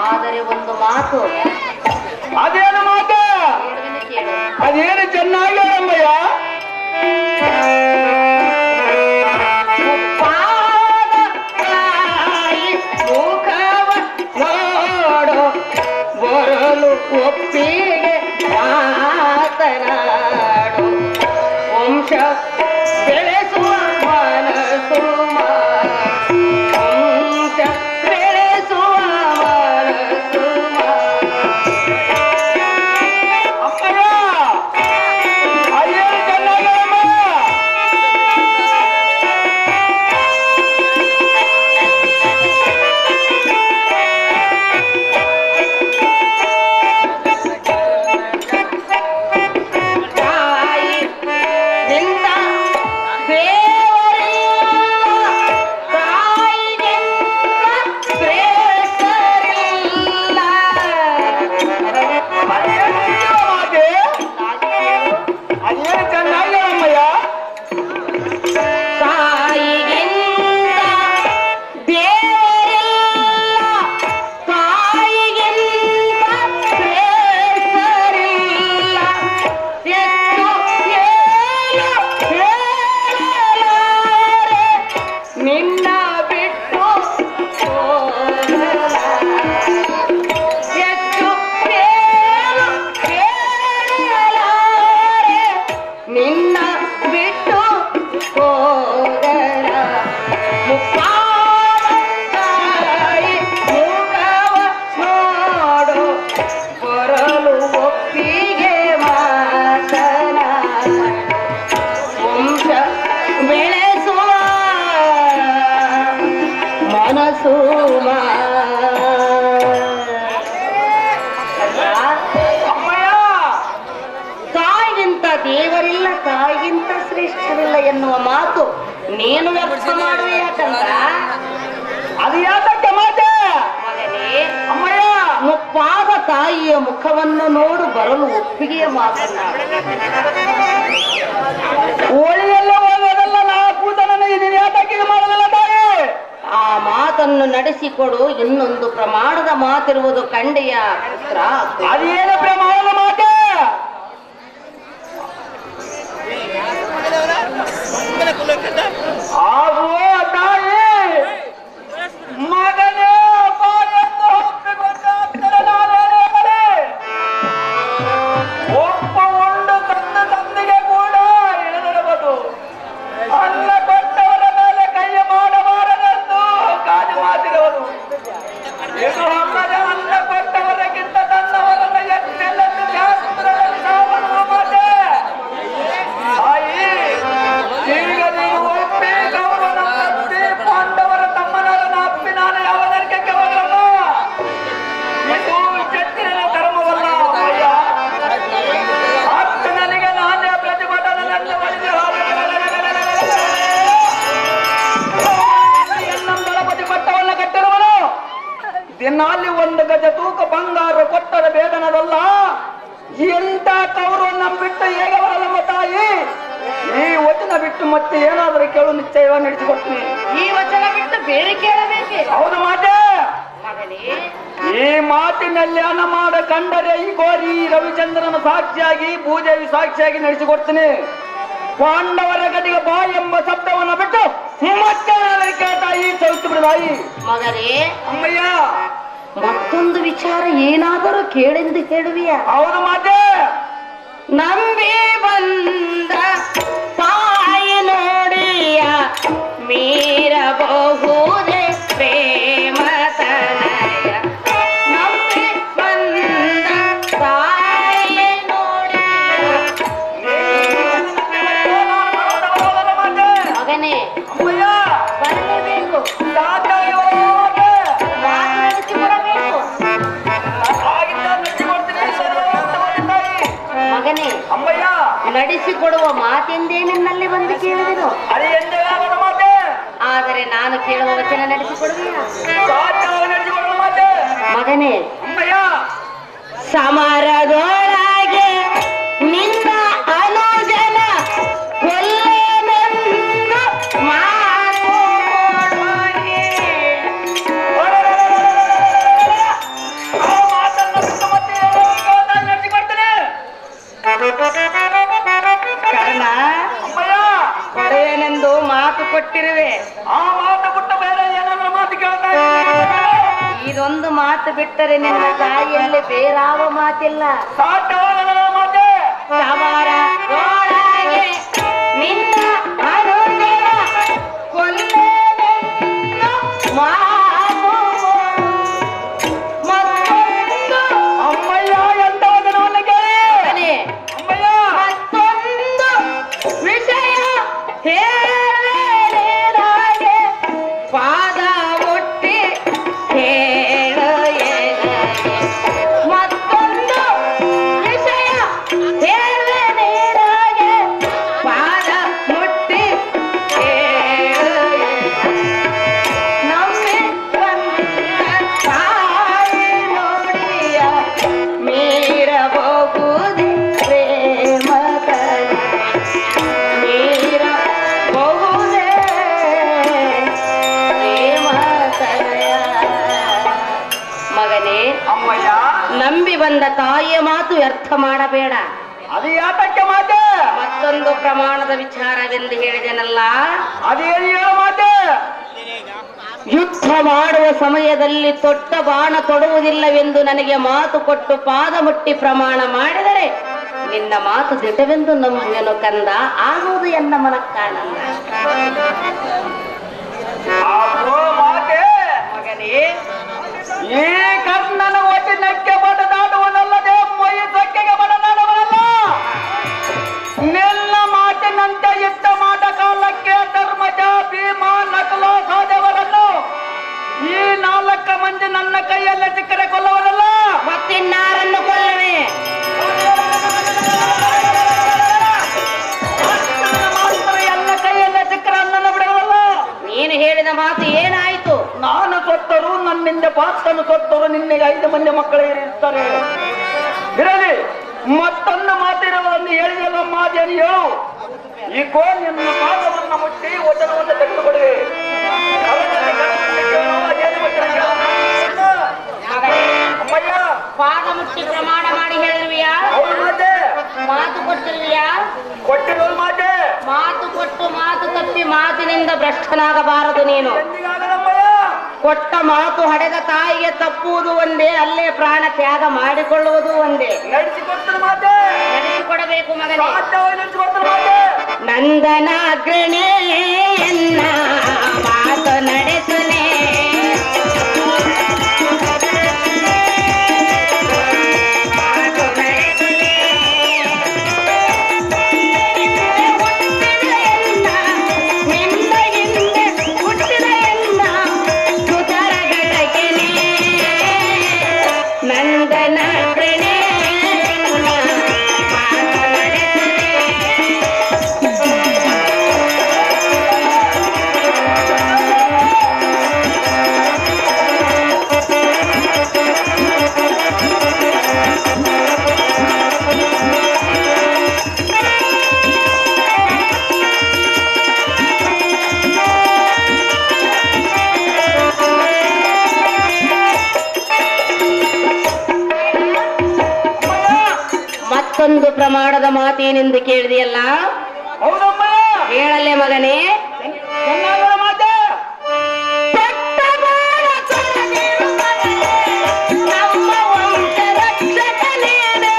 ಆದರೆ ಒಂದು ಮಾತು. ಅದೇನು ಮಾತು? ಅದೇನು ಚೆನ್ನಾಗಿ ಹೇಳಮ್ಮಯ್ಯ. ಮುಖವ ನೋಡು ಬರಲು ಒಪ್ಪಿಗೆ ಮಾತನಾಡು ವಂಶ ಬೆಳೆಸುವ ಮನಸ್ಸು ವಂಶ ಬೆಳೆಸುವ ಮನಸ್ಸು ಅಪ್ಪಯ್ಯ ಅದೇನು ಚೆನ್ನಾಗಿ ಹೇಳಮ್ಮಯ್ಯ. ತಾಯಿ ನಿನ್ನ ದೇವರಿಲ್ಲ ತಾಯಿಗಿಂತ ಶ್ರೇಷ್ಠರಿಲ್ಲ. ಅದೇನು ಮಾತೆ? ಅದೇನು ಚೆನ್ನಾಗಿ ಹೇಳಮ್ಮಯ್ಯ. ತಾಯಿಗಿಂತ ದೇವರಿಲ್ಲ ತಾಯಿಗಿಂತ ಶ್ರೇಷ್ಠರಿಲ್ಲ. ಹೆಚ್ಚು ಏನು ಹೇಳಲಾರೆ ನಿನ್ನ ಬಿಟ್ಟು ಹೋಗಲಾರೆ. ಹೆಚ್ಚು ಏನು ಹೇಳಲಾರೆ ನಿನ್ನ ಬಿಟ್ಟು ಹೋಗಲ. ಮುಖಾಯಿ ಮುಖವ ನೋಡು ಬರಲು ಒಪ್ಪಿಗೆ ಮಾತನಾಡು ವಂಶ ಬೆಳೆಸುವ ಮನಸ್ಸು ಅಮ್ಮಯ್ಯ ತಾಯಿಗಿಂತ ದೇವರಿಲ್ಲ ತಾಯಿಗಿಂತ ಶ್ರೇಷ್ಠರಿಲ್ಲ ಎನ್ನುವ ಮಾತು ನೀನು ವ್ಯರ್ಥ ಮಾಡುವೆ. ಯಾಕಂದ್ರ ಅದು ಯಾತಕ್ಕೆ ಮಾತೆ? ಮಗನೇ ಅಮ್ಮಯ್ಯ ಮುಪ್ಪಾದ ತಾಯಿಯ ಮುಖವನ್ನು ನೋಡು ಬರಲು ಒಪ್ಪಿಗೆಯ ಮಾತನಾಡು. ಹೋಳಿಯೆಲ್ಲ ಹೋಗೋದಲ್ಲ ನಾ ಕೂತನನ್ನ ಇದೀನಿ ಯಾತಕ್ಕೆ ಇದು ಮಾಡೋದಿಲ್ಲ ತಾಯಿ? ಆ ಮಾತನ್ನು ನಡೆಸಿಕೊಡು. ಇನ್ನೊಂದು ಪ್ರಮಾಣದ ಮಾತಿರುವುದು ಕಂಡೆಯ ಪುತ್ರ. ಅದೇನು ಪ್ರಮಾಣದ ಮಾತೆ? ಆಗೋ ತಾಯಿ ಮಗನೇ ಬಾಳೆಂದು ಒಪ್ಪಿಕೊಂಡ ನಾನೇನೇ ಕರೆ ಒಪ್ಪ ಉಂಡು ತಂದ ತಂದಿಗೆ ಕೂಡ ಇಳಿದಿರಬಹುದು. ಅನ್ನ ಕೊಟ್ಟವರ ಮೇಲೆ ಕೈ ಮಾಡಬಾರದೆಂದು ಕಾದು ಮಾತಿರುವುದು. ಇದು ಅಲ್ಲದೆ ಅನ್ನ ಕೊಟ್ಟವರಿಗಿಂತ ತನ್ನವರನ್ನು ಎಷ್ಟೆಲ್ಲದ್ದು ಶಾಸ್ತ್ರದಲ್ಲಿ ಸಾವನ್ನವ ಮಾತೆ. ತಾಯಿ ಈಗ ನೀವು ಒಪ್ಪಿ ಗೌರವನ ತಪ್ಪಿ ಪಾಂಡವರ ತಮ್ಮನವರನ್ನ ಅಪ್ಪಿ ನಾನು ಯಾವ ನರಕಕ್ಕೆ ಹೋಗಲ್ಲ. ಇದು ಚತ್ತಿನ ಧರ್ಮವಲ್ಲ ಅಯ್ಯ. ಅಪ್ಪನಿಗೆ ನಾನೇ ಪ್ರತಿಭಟನೆಯನ್ನು ಮಾಡಿದೆ. ದಳಪತಿ ಪಟ್ಟವನ್ನ ಕಟ್ಟಿರುವನು ದಿನಾಲಿ ಒಂದು ಗಜ ತೂಕ ಬಂಗಾರ ಕೊಟ್ಟರೆ ಬೇಡನದಲ್ಲ. ಎಂತ ಕವರು ಬಿಟ್ಟು ಹೇಗೆ ಬರಲಮ್ಮ ತಾಯಿ. ಈ ವಚನ ಬಿಟ್ಟು ಮತ್ತೆ ಏನಾದರೂ ಕೇಳು ನಿಶ್ಚಯವಾಗಿ ನಡೆಸಿಕೊಡ್ತೀನಿ. ಈ ವಚನ ಬಿಟ್ಟು ಬೇರೆ ಕೇಳಬೇಕೆ? ಹೌದು ಮಾತೆ. ಮಗನೇ ಈ ಮಾತಿನಲ್ಲಿ ಅನ ಮಾಡ ಕಂಡರೆ ಈ ಗೋರಿ ರವಿಚಂದ್ರನ ಸಾಕ್ಷಿಯಾಗಿ ಭೂದೇವಿ ಸಾಕ್ಷಿಯಾಗಿ ನಡೆಸಿಕೊಡ್ತೀನಿ. ಪಾಂಡವರ ಗದಿಗೆ ಬಾ ಎಂಬ ಶಬ್ದವನ್ನು ಬಿಟ್ಟು ಮತ್ತೆ ಕೇಳ್ತಾ ಈ ಚೌತಿ ಬಿಡದಾಯಿ. ಮಗನೇ ಅಮ್ಮಯ್ಯ ಮತ್ತೊಂದು ವಿಚಾರ ಏನಾದರೂ ಕೇಳೆಂದು ಹೇಳುವಿಯ? ಹೌದು ಮಾತೆ. ನಂಬಿ ಬಂದ ತಾಯಿ ನೋಡಿಯ ಮೀರಬಹುದೇ ಪ್ರೇಮ ತನಯ. ನಂಬಿ ಬಂದ ತಾಯಿ ನೋಡಿಯ ಮಗನೇ ಅಮ್ಮಯ್ಯ ಬರಲೇಬೇಕು. ತಾತಾಯೋ ಮಾತು ನಡೆಸಿಕೊಡಬೇಕು. ಮಗನೇ ಅಮ್ಮಯ್ಯ ನಡೆಸಿಕೊಡುವ ಮಾತೆಂದೇ ನಿನ್ನಲ್ಲಿ ಬಂದು ಕೇಳಿದೆನು. ಅರೆ ಎಂದೇ ಆಗದ ಮಾತೆ. ಆದರೆ ನಾನು ಕೇಳುವ ವಚನ ನಡೆಸಿಕೊಡುವೆಯಾ? ನಡೆಸಿಕೊಳ್ಳ ಮಾತೆ. ಮಗನೇ ಅಮ್ಮಯ್ಯ ಸಮರದೊಳಗೆ ನಿನ್ನ ಅನುಜನ ಕೊಲ್ಲೆನೆಂದು ಮಾತು ಕೊಡುವೆ. ಕೊಟ್ಟಿರುವೆ. ಆ ಮಾತು ಬಿಟ್ಟು ಬೇರೆ ಏನಾದ್ರೂ ಮಾತು ಕೇಳ್ತಾ ಇದ್ದೀನಿ. ಇದೊಂದು ಮಾತು ಬಿಟ್ಟರೆ ನಿನ್ನ ತಾಯಿಯಲ್ಲಿ ಬೇರಾವ ಮಾತಿಲ್ಲ. ಸಾಧ್ಯವಾಗದ ಮಾತೆ ಸಮರ ಒಳಗೆ ನಿನ್ನ ಅನುದಿನ ಕೊಲ್ಲೆನೆಂದು ಮಾಗುವ ಮತ್ತೊಂದು ಅಮ್ಮಯ್ಯ ಎಂತವನು ನನ್ನ ಕೇಳಿ ಅಮ್ಮಯ್ಯ ಮತ್ತೊಂದು ವಿಷಯ ಹೇಳಲೇನಾಗೆ ಪಾದ ಮುಟ್ಟಿ ಹೇಳು ಏನಾಗೆ. ಮತ್ತೊಂದು ವಿಷಯ ಹೇಳಲೇನಾಗೆ ಪಾದ ಮುಟ್ಟಿ ಹೇಳು ಏನಾಗೆ. ನಮ್ಮೆ ಬಂದ ತಾಯಿ ನುಡಿಯ ಮೀರಬಹುದೇ ಪ್ರೇಮದಲ್ಲಿ ಮೀರಬಹುದೇ ಪ್ರೇಮತನಯ. ಮಗನೇ, ಅಮ್ಮಯ್ಯ ನಂಬಿ ಬಂದ ತಾಯಿಯ ಮಾತು ವ್ಯರ್ಥ ಮಾಡಬೇಡ. ಅದು ಯಾತಕ್ಕೆ ಮಾತೆ ಮತ್ತೊಂದು ಪ್ರಮಾಣದ ವಿಚಾರವೆಂದು ಹೇಳಿದೆನಲ್ಲ. ಅದೇನು ಹೇಳೋ ಮಾತೆ ಯುದ್ಧ ಮಾಡುವ ಸಮಯದಲ್ಲಿ ತೊಟ್ಟ ಬಾಣ ತೊಡುವುದಿಲ್ಲವೆಂದು ನನಗೆ ಮಾತು ಕೊಟ್ಟು ಪಾದ ಮುಟ್ಟಿ ಪ್ರಮಾಣ ಮಾಡಿದರೆ ನಿನ್ನ ಮಾತು ದಿಟವೆಂದು ನಂಬುವೆನು ಕಂದ. ಆಗುವುದು ಎನ್ನ ಮನಕ್ಕೆ ಕಾಣಲ್ಲ. ಆಗೋ ಮಾತೆ ಮಗನೇ, ಈ ಕರ್ಣನ ಒಟ್ಟಿನಕ್ಕೆ ಬಡದಾಡುವನಲ್ಲದೆ ಮೊಯ್ಯ ಸೊಕ್ಕೆಗೆ ಬಡದಾಡುವನಲ್ಲ. ನಿನ್ನ ಮಾತಿನಂತೆ ಯುದ್ಧ ಮಾಡ ಕಾಲಕ್ಕೆ ಧರ್ಮಜ ಭೀಮ ನಕಲ ಸಾಧವರನ್ನು ಈ 4 ಮಂದಿ ನನ್ನ ಕೈಯಲ್ಲೇ ಸಿಕ್ಕರೆ ಕೊಲ್ಲವನಲ್ಲ. ಮತ್ತಿನ್ನಾರನ್ನು ಕೊಲ್ಲವೆ? ಎಲ್ಲ ಕೈಯಲ್ಲೇ ಸಿಕ್ಕರೆ ಅನ್ನನ್ನು ಬಿಡವಲ್ಲ. ನೀನು ಹೇಳಿದ ಮಾತು ಏನಾಯಿತು? ನಾನು ಸೊತ್ತರು ನನ್ನಿಂದ ಪಾತ್ರನು ಸೊತ್ತರು ನಿನ್ನೆಗೆ 5 ಮಂದಿ ಮಕ್ಕಳೇ ಇರ್ತಾರೆ. ಇರಲಿ, ಮತ್ತೊಂದು ಮಾತಿರುವುದನ್ನು ಹೇಳಿದೆಲ್ಲ ಮಾತೇನು ಹೇಳು. ಈ ನಿನ್ನ ಪಾದವನ್ನು ಮುಟ್ಟಿ ವಚನವನ್ನು ತೆಗೆದುಕೊಡುವೆ. ಅಮ್ಮಯ್ಯ ಪಾದ ಮುಟ್ಟಿ ಪ್ರಮಾಣ ಮಾಡಿ ಹೇಳಿರುವಿಯಾ? ಹೌದು ಮಾತೆ. ಮಾತು ಕೊಟ್ಟಿರುವಿಯಾ? ಕೊಟ್ಟಿರೋದು ಮಾತೆ. ಮಾತು ಕೊಟ್ಟು ಮಾತು ತಪ್ಪಿ ಮಾತಿನಿಂದ ಭ್ರಷ್ಟನಾಗಬಾರದು ನೀನು. ಎಂದಿಗಾಗಲಮ್ಮಯ್ಯ. ಕೊಟ್ಟ ಮಾತು ಹಡೆದ ತಾಯಿಗೆ ತಪ್ಪುವುದು ಒಂದೇ, ಅಲ್ಲೇ ಪ್ರಾಣ ತ್ಯಾಗ ಮಾಡಿಕೊಳ್ಳುವುದು ಒಂದೇ. ನಡೆಸಿಕೊಡ್ತಾರೆ ಮಾತೆ. ನಡೆಸಿಕೊಡಬೇಕು ಮಗನೇ. ಸಾಧ್ಯವಾಗಿ ನಡೆಸಿಕೊಡ್ತಾರೆ ಮಾತೆ. ನಂದನಾಗ್ರಣೆಯನ್ನ ಮಾತು ನಡೆಸಲೇ ಮತ್ತೊಂದು ಪ್ರಮಾಣದ ಮಾತೇನೆಂದು ಕೇಳಿದೆಯಲ್ಲ. ಹೌದಮ್ಮ. ಹೇಳಲೆ ಮಗನೇ. ಚೆನ್ನಾಗಲ್ಲ ಮಾತೆ. ನಮ್ಮ ವಂಶ ರಕ್ಷಕನೇನೆ.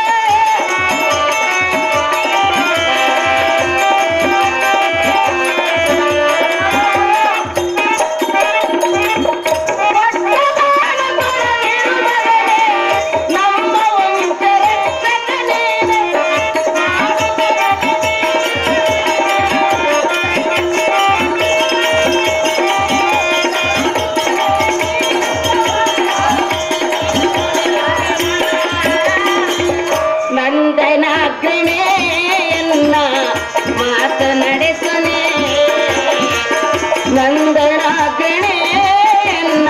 ನಂದನಾಗ್ರಣೆಯನ್ನ ಮಾತು ನಡೆಸನೆ. ನಂದನಾಗ್ರಣೆಯನ್ನ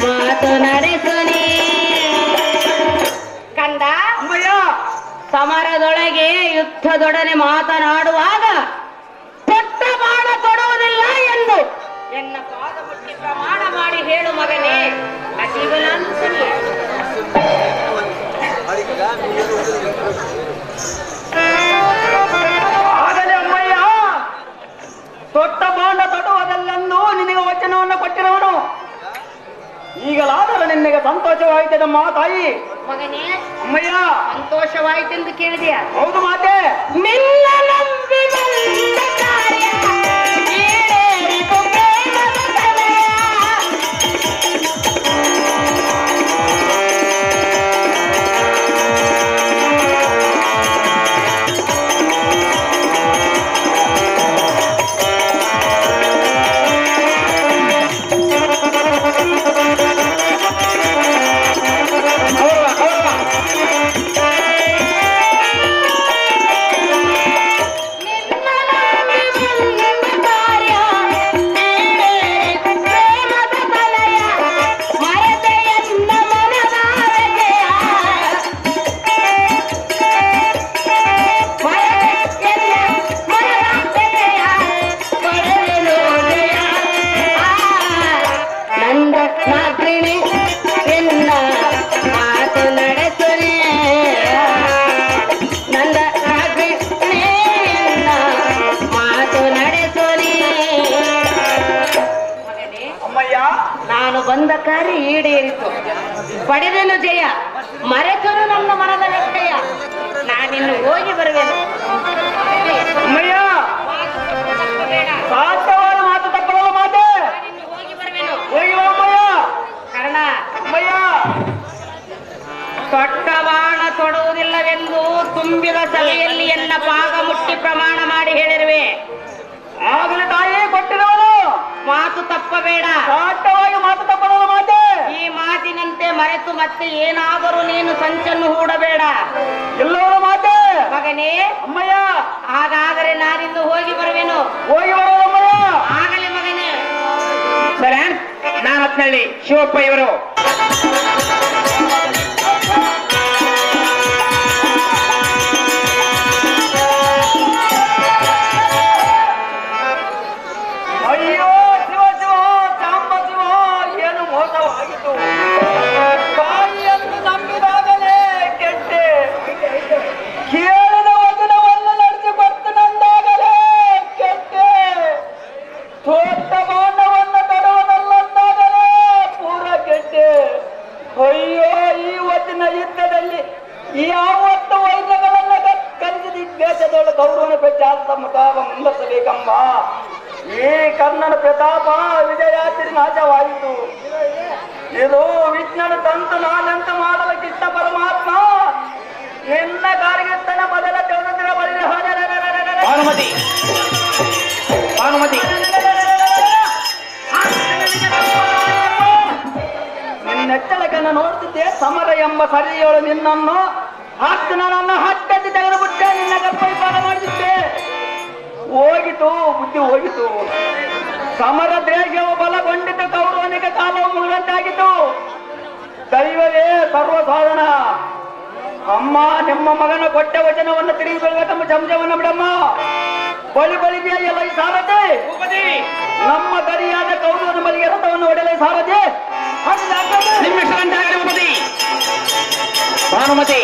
ಮಾತು ನಡೆಸನೆ. ಕಂದ, ಅಮ್ಮಯ್ಯ ಸಮರದೊಳಗೆ ಯುದ್ಧದೊಡನೆ ಮಾತನಾಡುವಾಗ ತೊಟ್ಟ ಬಾಣ ತೊಡುವುದಿಲ್ಲ ಎಂದು ಎನ್ನ ಪಾದ ಮುಟ್ಟಿ ಪ್ರಮಾಣ ಮಾಡಿ ಹೇಳು ಮಗನೇ. ಅಜೀವನಾಂತ ಸರಿಯೇ? ಆಗಲೇ ಅಮ್ಮಯ್ಯ ತೊಟ್ಟ ಬಾಂಡ ತೊಡುವ ಈಗಲಾದರೂ ನಿನಗೆ ಸಂತೋಷವಾಯಿತದಮ್ಮ ತಾಯಿ. ಮಗನೇ, ಅಮ್ಮಯ್ಯ, ಸಂತೋಷವಾಯಿತೆಂದು ಕೇಳಿದೆಯಾ? ಹೌದು ಮಾತೆ. ನಿನ್ನ ನಂಬಿ ಬಂದ ಕಾರ್ಯ ಈಡೇರಿತು ಪ್ರೇಮದ ಸಮಯ. ನಾನು ಬಂದ ಕಾರ್ಯ ಈಡೇರಿತು, ಪಡೆದೆನು ಜಯ, ಮರೆತರು ನನ್ನ ಮನದ ವ್ಯಕ್ತಯ. ನಾನಿನ್ನು ಹೋಗಿ ಬರುವೆನು. ಅಮ್ಮಯ್ಯ, ಸಾಧ್ಯವಾದ ಮಾತು ತಪ್ಪಲ್ಲ ಮಾತೆ. ನಾನಿನ್ನು ಹೋಗಿ ಬರುವೆನು. ಹೋಗಿ ಬಾ ಅಮ್ಮಯ್ಯ. ಕರ್ಣ, ಅಮ್ಮಯ್ಯ, ತೊಟ್ಟ ಬಾಣ ತೊಡುವುದಿಲ್ಲವೆಂದು ತುಂಬಿದ ಸಭೆಯಲ್ಲಿ ಎಲ್ಲ ಪಾಗ ಮುಟ್ಟಿ ಪ್ರಮಾಣ ಮಾಡಿ ಹೇಳಿರುವೆ. ಆಗಲೇ ತಾಯಿ ಕೊಟ್ಟಿರುವನು. ಮಾತು ತಪ್ಪಬೇಡ. ಸಾಧ್ಯವಾಗಿ ಮಾತು ತಪ್ಪಲ್ಲ ಮಾತೆ. ಈ ಮಾತಿನಂತೆ ಮರೆತು ಮತ್ತೆ ಏನಾದರೂ ನೀನು ಸಂಚನ್ನು ಹೂಡಬೇಡ. ಎಲ್ಲವೂ ಮಾತೆ. ಮಗನೇ, ಅಮ್ಮಯ್ಯ, ಹಾಗಾದರೆ ನಾನಿಂದು ಹೋಗಿ ಬರುವೆನು. ಹೋಗಿ ಬರೋದಮ್ಮಯ್ಯ. ಆಗಲಿ ಮಗನೇ. ಸರಿ, ನಾನು ಹತ್ನಳ್ಳಿ ಶಿವಪ್ಪ ಇವರು. ಅಯ್ಯೋ ಶಿವ ಶಿವ, ಸಾಂಬ ಶಿವ, ಏನು ಮೋಸವಾಗಿತ್ತು. ಬಾಯಿಯನ್ನು ನಂಬಿದಾಗಲೇ ಕೆಟ್ಟೆ, ಕೇಳಿದ ವಚನವನ್ನು ನಡೆಸಿಕೊಡ್ತನಂದಾಗಲೇ ಕೆಟ್ಟೆ, ದೊಡ್ಡ ಬಾಂಡವನ್ನು ತರುವುದಲ್ಲಂದಾಗಲೇ ಪೂರ ಕೆಟ್ಟೆ. ಅಯ್ಯೋ, ಈ ವಚನ ಯುದ್ಧದಲ್ಲಿ ಯಾವತ್ತು ವೈದ್ಯಗಳನ್ನ ಕಲಿಸಿದ ದೇಶದೊಳ ಗೌರವನ ಪ್ರಚಾರ ಮುಖಾವ ಮುಂದಸಬೇಕೆಂಬ ಈ ಕನ್ನಡ ಪ್ರತಾಪ ವಿಜಯಾತ್ರಿ ನಾಶವಾಯಿತು. ಇದು ವಿಜ್ಞಾನ ತಂತು ನಾನಂತ ಮಾಡಲಿಕ್ಕಿಷ್ಟ ಪರಮಾತ್ಮ ನಿನ್ನ ಕಾರ್ಯತನ ಮೊದಲ ಚೌದರ ಬಳಿ ಭಾನುಮತಿ ಭಾನುಮತಿ ನಿನ್ನೆಚ್ಚಳಕನ್ನು ನೋಡ್ತಿದ್ದೆ. ಸಮರ ಎಂಬ ಸರಿಯೋಳು ನಿನ್ನನ್ನು ಹತ್ತು ನನ್ನನ್ನು ಹತ್ತದ್ದು ತೆಗೆದುಬಿಟ್ಟೆ. ನಿನ್ನ ಗರ್ಭಪಾಲ ಮಾಡಿದ್ದೆ. ಹೋಗಿತು, ಬುದ್ಧಿ ಹೋಗಿತು. ಸಮರ ದೇಶವು ಬಲಗೊಂಡಿತು, ಕೌರವನಿಗೆ ಕಾಲವು ಮುಳುಗಂತಾಗಿತ್ತು. ದೈವವೇ ಸರ್ವ ಸಾಧನ. ಅಮ್ಮ, ನಿಮ್ಮ ಮಗನ ಕೊಟ್ಟ ವಚನವನ್ನು ತಿಳಿದುಕೊಳ್ಬೇಕೆಂಬ ಚಮಚವನ್ನು ಬಿಡಮ್ಮ. ಬಳಿದೆಯ ಎಲ್ಲ ಈ ಸಾರಥಿ ನಮ್ಮ ಗರಿಯಾದ ಕೌರವನ ಬಲಿಗೆ ರಥವನ್ನು ಹೊಡೆಯಲೇ ಸಾರಥಿ. ನಿಮ್ಮ ಭಾನುಮತಿ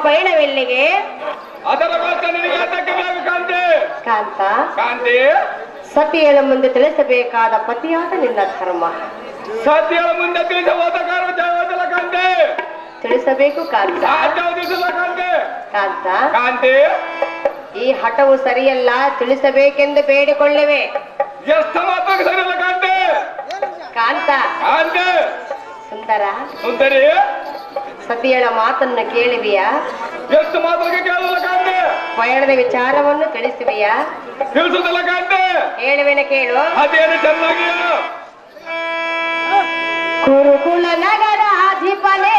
ಪಯಣವೆಲ್ಲಿಗೆ? ಅದರ ಬಗ್ಗೆ ನಿನಗೆ ಅದಕ್ಕೆ ಬೇಕು ಕಾಂತಿ. ಕಾಂತ, ಕಾಂತಿ, ಸತಿಯಳ ಮುಂದೆ ತಿಳಿಸಬೇಕಾದ ಪತಿಯಾದ ನಿನ್ನ ಧರ್ಮ ಸತ್ಯದ ಮುಂದೆ ತಿಳಿಸಬಹುದ ಕಾರಣ ಕಾಂತಿ. ತಿಳಿಸಬೇಕು ಕಾಂತ. ಕಾಂತಿ, ಕಾಂತ, ಕಾಂತಿ, ಈ ಹಠವು ಸರಿಯಲ್ಲ, ತಿಳಿಸಬೇಕೆಂದು ಬೇಡಿಕೊಳ್ಳುವೆ. ಎಷ್ಟು ಮಾತ್ರ ಸರಿಯಲ್ಲ ಕಾಂತಿ. ಕಾಂತ, ಕಾಂತಿ, ಸುಂದರ, ಸುಂದರಿ, ಸತಿಯಳ ಮಾತನ್ನು ಕೇಳುವಿಯಾ? ಎಷ್ಟು ಮಾತ್ರಕ್ಕೆ ಕೇಳಲ್ಲ ಕಾಂತಿ. ಪಯಣದ ವಿಚಾರವನ್ನು ತಿಳಿಸುವಿಯಾ? ತಿಳಿಸುದಿಲ್ಲ ಕಾಂತಿ. ಹೇಳುವೆನ ಕೇಳು. ಅದೇನು ಚೆನ್ನಾಗಿ ಕುರುಕುಲ ನಗರ ಅಧಿಪನೇ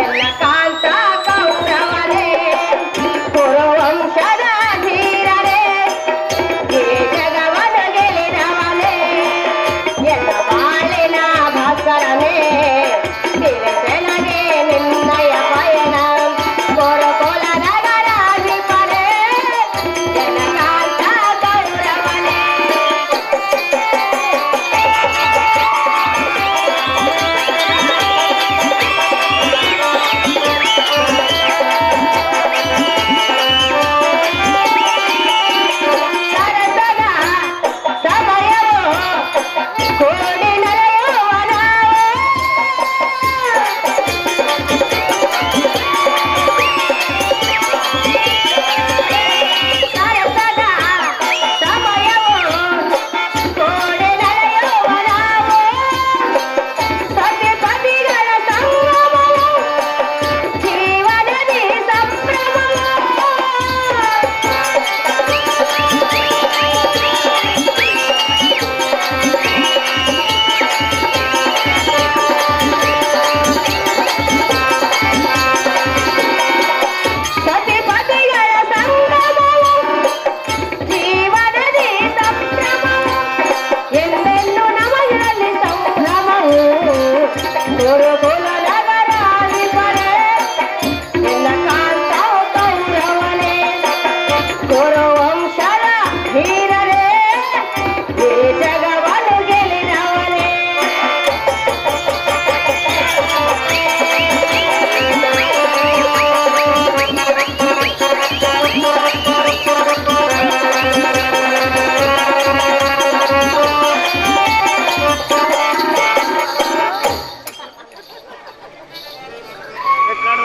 ಎಲ್ಲ ಕಾಂತ ಕೌರವನೇ, ಕುರುವಂಶದ ಧೀರನೇ, ಈ ಜಗವನ್ನು ಗೆಲಿದವನೇ, ಎಲ್ಲ ಬಾಳಿನ ಭಾಸ್ಕರನೇ, ತಿರುಸೆನಗೆ ನಿನ್ನಯ ಪಯಣ. ಕುರುಕುಲ ನಗರ ಅಧಿಪನೇ ಎಲ್ಲ ಕಾಂತ ಕೌರವನೇ.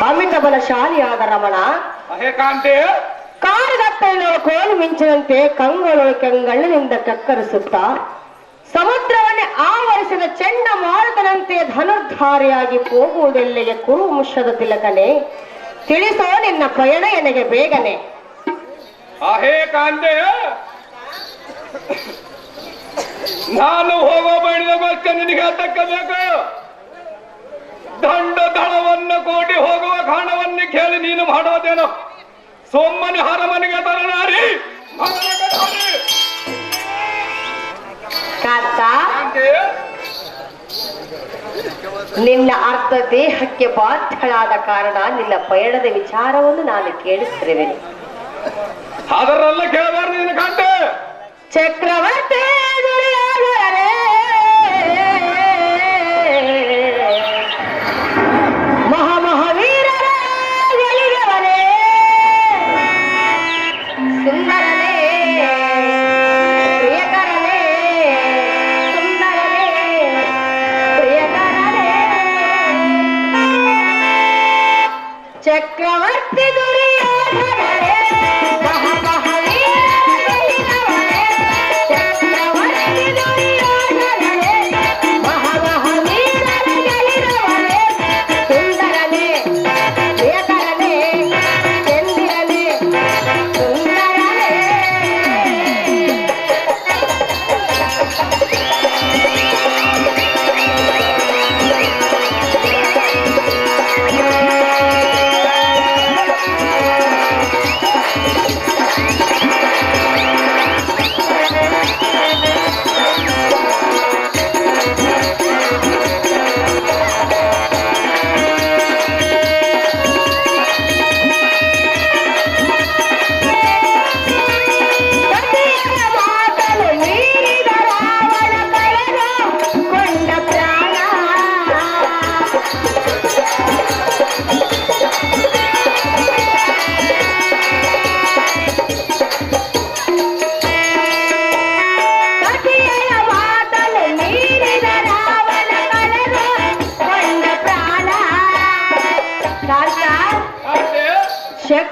ಅಮಿತ ಬಲಶಾಲಿಯಾದ ರಮಣ ಹೇ ಕಾಂತಿ, ಕಾಡುಗಟ್ಟಲಿನ ಕೋಲು ಮಿಂಚಿನಂತೆ ಕಂಗಳಿನಿಂದ ಕಕ್ಕರಿಸುತ್ತ ಸಮುದ್ರವನ್ನೇ ಆವರಿಸಿದ ಚಂಡಮಾರುತನಂತೆ ಧನುರ್ಧಾರಿಯಾಗಿ ಹೋಗುವುದೆಲ್ಲಿಗೆ ಕುರುವಂಶದ ತಿಲಕನೆ, ತಿಳಿಸೋ ನಿನ್ನ ಪಯಣ ಎನಗೆ ಬೇಗನೆ. ಹೇ ಕಾಂತಿ, ನಾನು ಹೋಗೋ ಬಯಣದ ಗೊತ್ತ ನಿನಗೆ ಅದಕ್ಕೆ ಬೇಕು. ದಂಡ ದಳವನ್ನು ಕೋಟಿ ಹೋಗುವ ಕಾರಣವನ್ನು ಕೇಳಿ ನೀನು ಮಾಡೋದೇನೋ ಸೋಮ್ಮನೆ ಹರಮನಿಗೆ ತರನಾರಿ. ಕಾಂತ, ಕಾಂತಿ, ನಿನ್ನ ಅರ್ಧ ದೇಹಕ್ಕೆ ಬಾಧ್ಯಳಾದ ಕಾರಣ ನಿನ್ನ ಪಯಣದ ವಿಚಾರವನ್ನು ನಾನು ಕೇಳಿಸಿರುವೆನು. ಅದರೆಲ್ಲ ಕೇಳಬಾರ್ದು ನಿನ್ನ ಕಾಂತಿ. ಚಕ್ರವರ್ತಿ ದುರ್ಯೋಧನನೇ, ಮಹಾಮಹಾವೀರರ ಗೆಲಿದವನೇ, ಸುಂದರನೇ, ಪ್ರಿಯಕರನೇ, ಸುಂದರನೇ, ಪ್ರಿಯಕರನೇ, ಚಕ್ರವರ್ತಿ ದುರ್ಯೋಧನನೇ, ಮಹಾಮಹಾವೀರರ ಗೆಲಿದವನೇ, ಚಕ್ರವರ್ತಿ ದುರ್ಯೋಧನನೇ, ಮಹಾಮಹಾವೀರರ ಗೆಲಿದವನೇ, ಸುಂದರನೇ, ಪ್ರಿಯಕರನೇ, ಚಂದಿರನೇ, ಸುಂದರನೇ.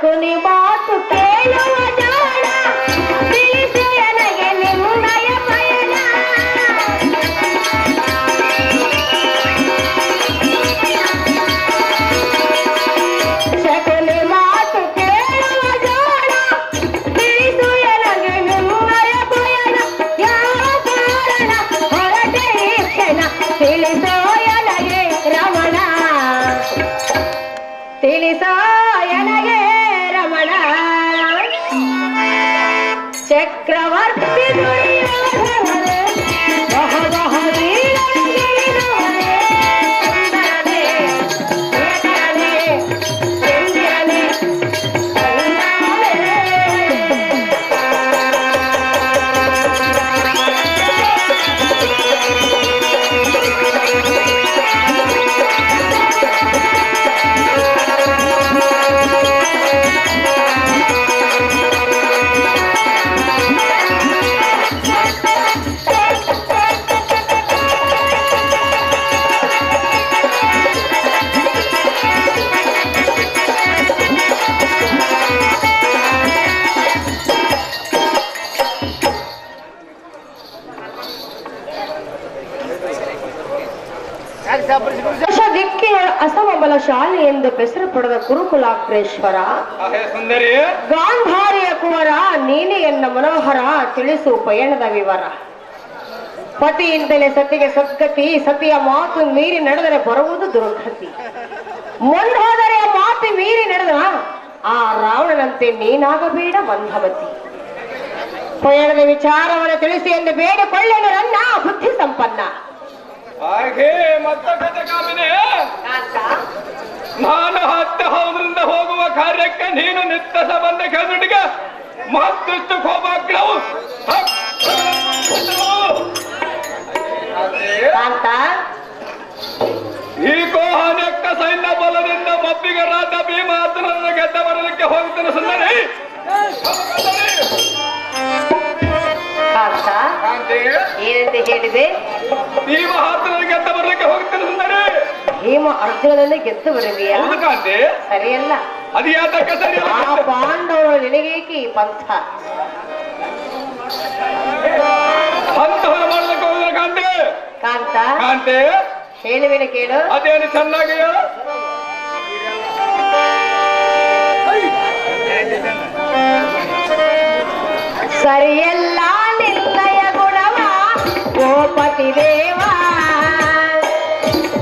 ಶಕುನಿ ಮಾತು ಕೇಳುವ ಜಾಣ ತಿಳಿಸು ನನಗೆ ನಿಮ್ಮಯ ಪಯಣ ಶಕುನಿ ಮಾತು ಕೇಳುವ ಜಾಣ ತಿಳಿಸು ನನಗೆ ನಿಮ್ಮಯ ಪಯಣ ಯಾವ ಕಾರಣ ಹೊರಟೆ ಈ ಕ್ಷಣ ತಿಳಿಸೋ ನನಗೆ ರಮಣ ತಿಳಿಸೋ ನನಗೆ ರಮಣ ಚಕ್ರವರ್ತಿ ದುರ್ಯೋಧನನೇ ವಹ ವಹ ವೀರನಿಗಿರುವನೇ ಸುಂದರನೇ ಪ್ರಿಯಕರನೇ ಚಂದಿರನೇ ಸಂಗ್ರಾಮನೇ. ದಶ ದಿಕ್ಕಿನ ಅಸಮಬಲ ಶಾಲೆ ಎಂದು ಬೆಸರು ಪಡೆದ ಕುರುಕುಲಾಗ್ರೇಶ್ವರ ಸುಂದರಿ ಗಾಂಧಾರಿಯ ಕುವರ ನೀನೆ ಎನ್ನ ಮನೋಹರ ತಿಳಿಸು ಪಯಣದ ವಿವರ. ಪತಿಯಿಂದಲೇ ಸತಿಗೆ ಸದ್ಗತಿ, ಸತಿಯ ಮಾತು ಮೀರಿ ನಡೆದರೆ ಬರುವುದು ದುರ್ಗತಿ. ಮುಂದೋದರೆ ಆ ಮಾತು ಮೀರಿ ನಡೆದ ಆ ರಾವಣನಂತೆ ನೀನಾಗಬೇಡ ಮಂದಮತಿ. ಪಯಣದ ವಿಚಾರವನ್ನು ತಿಳಿಸಿ ಎಂದು ಬೇಡಿಕೊಳ್ಳೆನು ನನ್ನ ಬುದ್ಧಿ ಸಂಪನ್ನ. ಹಾಗೆ ಮತ್ತೊಂದು ಕಾಮಿನಿ, ನಾನು ಹತ್ತು ಹೌದ್ರಿಂದ ಹೋಗುವ ಕಾರ್ಯಕ್ಕೆ ನೀನು ನಿತ್ಯ ಸಂಬಂಧ ಕೇಳಿಗೆ ಮತ್ತಷ್ಟು ಕೋಪಾಗ್ರವು ಕಾಂತ ಈ ಕೋಹಾನೆಕ್ಕ ಸೈನ್ಯ ಬಲದಿಂದ ಮಬ್ಬಿಗೆ ರಾಜ ಭೀಮಾತನನ್ನು ಗೆದ್ದ ಬರಲಿಕ್ಕೆ ಹೋಗ್ತಾನೆ ಸುಂದರಿ. ಕಾಂತ ಕಾಂತಿ, ಏನಂತ ಹೇಳಿದೆ? ಭೀಮ ಹಾತನನ್ನು ಗೆದ್ದ ಬರಲಿಕ್ಕೆ ಹೋಗ್ತಾನೆ ಸುಂದರಿ. ಭೀಮ ಅರ್ಜುನನನ್ನು ಗೆದ್ದು ಬರುವಿಯಾ? ಹೌದು ಕಾಂತಿ, ಸರಿಯಲ್ಲ. ಅದು ಯಾತಕ್ಕೆ ಸರಿ ಆ ಪಾಂಡವರು ನಿನಗೇಕೆ ಈ ಪಂಥ? ಅಂತವರ ಮಾಡಲಿಕ್ಕೆ ಹೋದ್ರೆ ಕಾಂತಿ. ಕಾಂತ ಕಾಂತಿ, ಹೇಳುವಿನ ಕೇಳು. ಅದೇನು ಚೆನ್ನಾಗಿಯ ಸರಿಯಲ್ಲ ನಿನ್ನಯ ಗುಣವ ಗೋಪತಿ ದೇವ,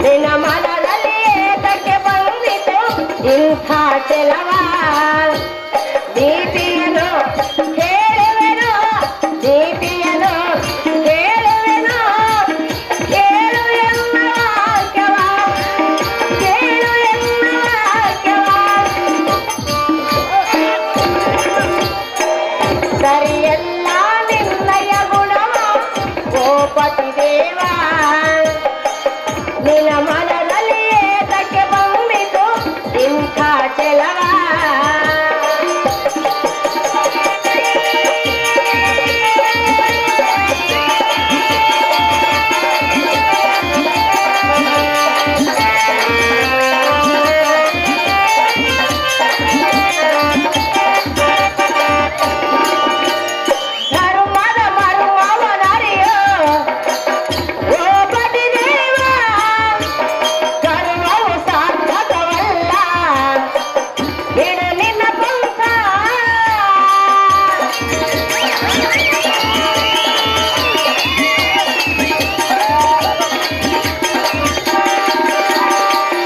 ನಿನ್ನ ಮನದಲ್ಲಿ ಏತಕ್ಕೆ ಬಂದಿತು ಇಂಥ ಚೆಲವ? ನೀತಿಯನ್ನು ಕೇಳುವೆನು, ನೀತಿಯನ್ನು ಕೇಳುವೆನು, ಕೇಳು ಎನ್ನ ವಾಕ್ಯವ, ಕೇಳು ಎನ್ನ ವಾಕ್ಯವ. ಸರಿಯಲ್ಲ ನಿನ್ನಯ ಗುಣವ ಗೋಪತಿ ದೇವ, ನಿನ್ನ ಮನದಲ್ಲಿ ಏತಕ್ಕೆ ಬಂದಿತು ಇಂಥ ಚೆಲವ? ಧರ್ಮದ ಮರುವವನರಿಯೋ ಗೋಪತಿ ದೇವ, ಕರ್ಮವು ಸಾರ್ಥಕವಲ್ಲ ಬಿಡು ನಿನ್ನ ಪಂಥ.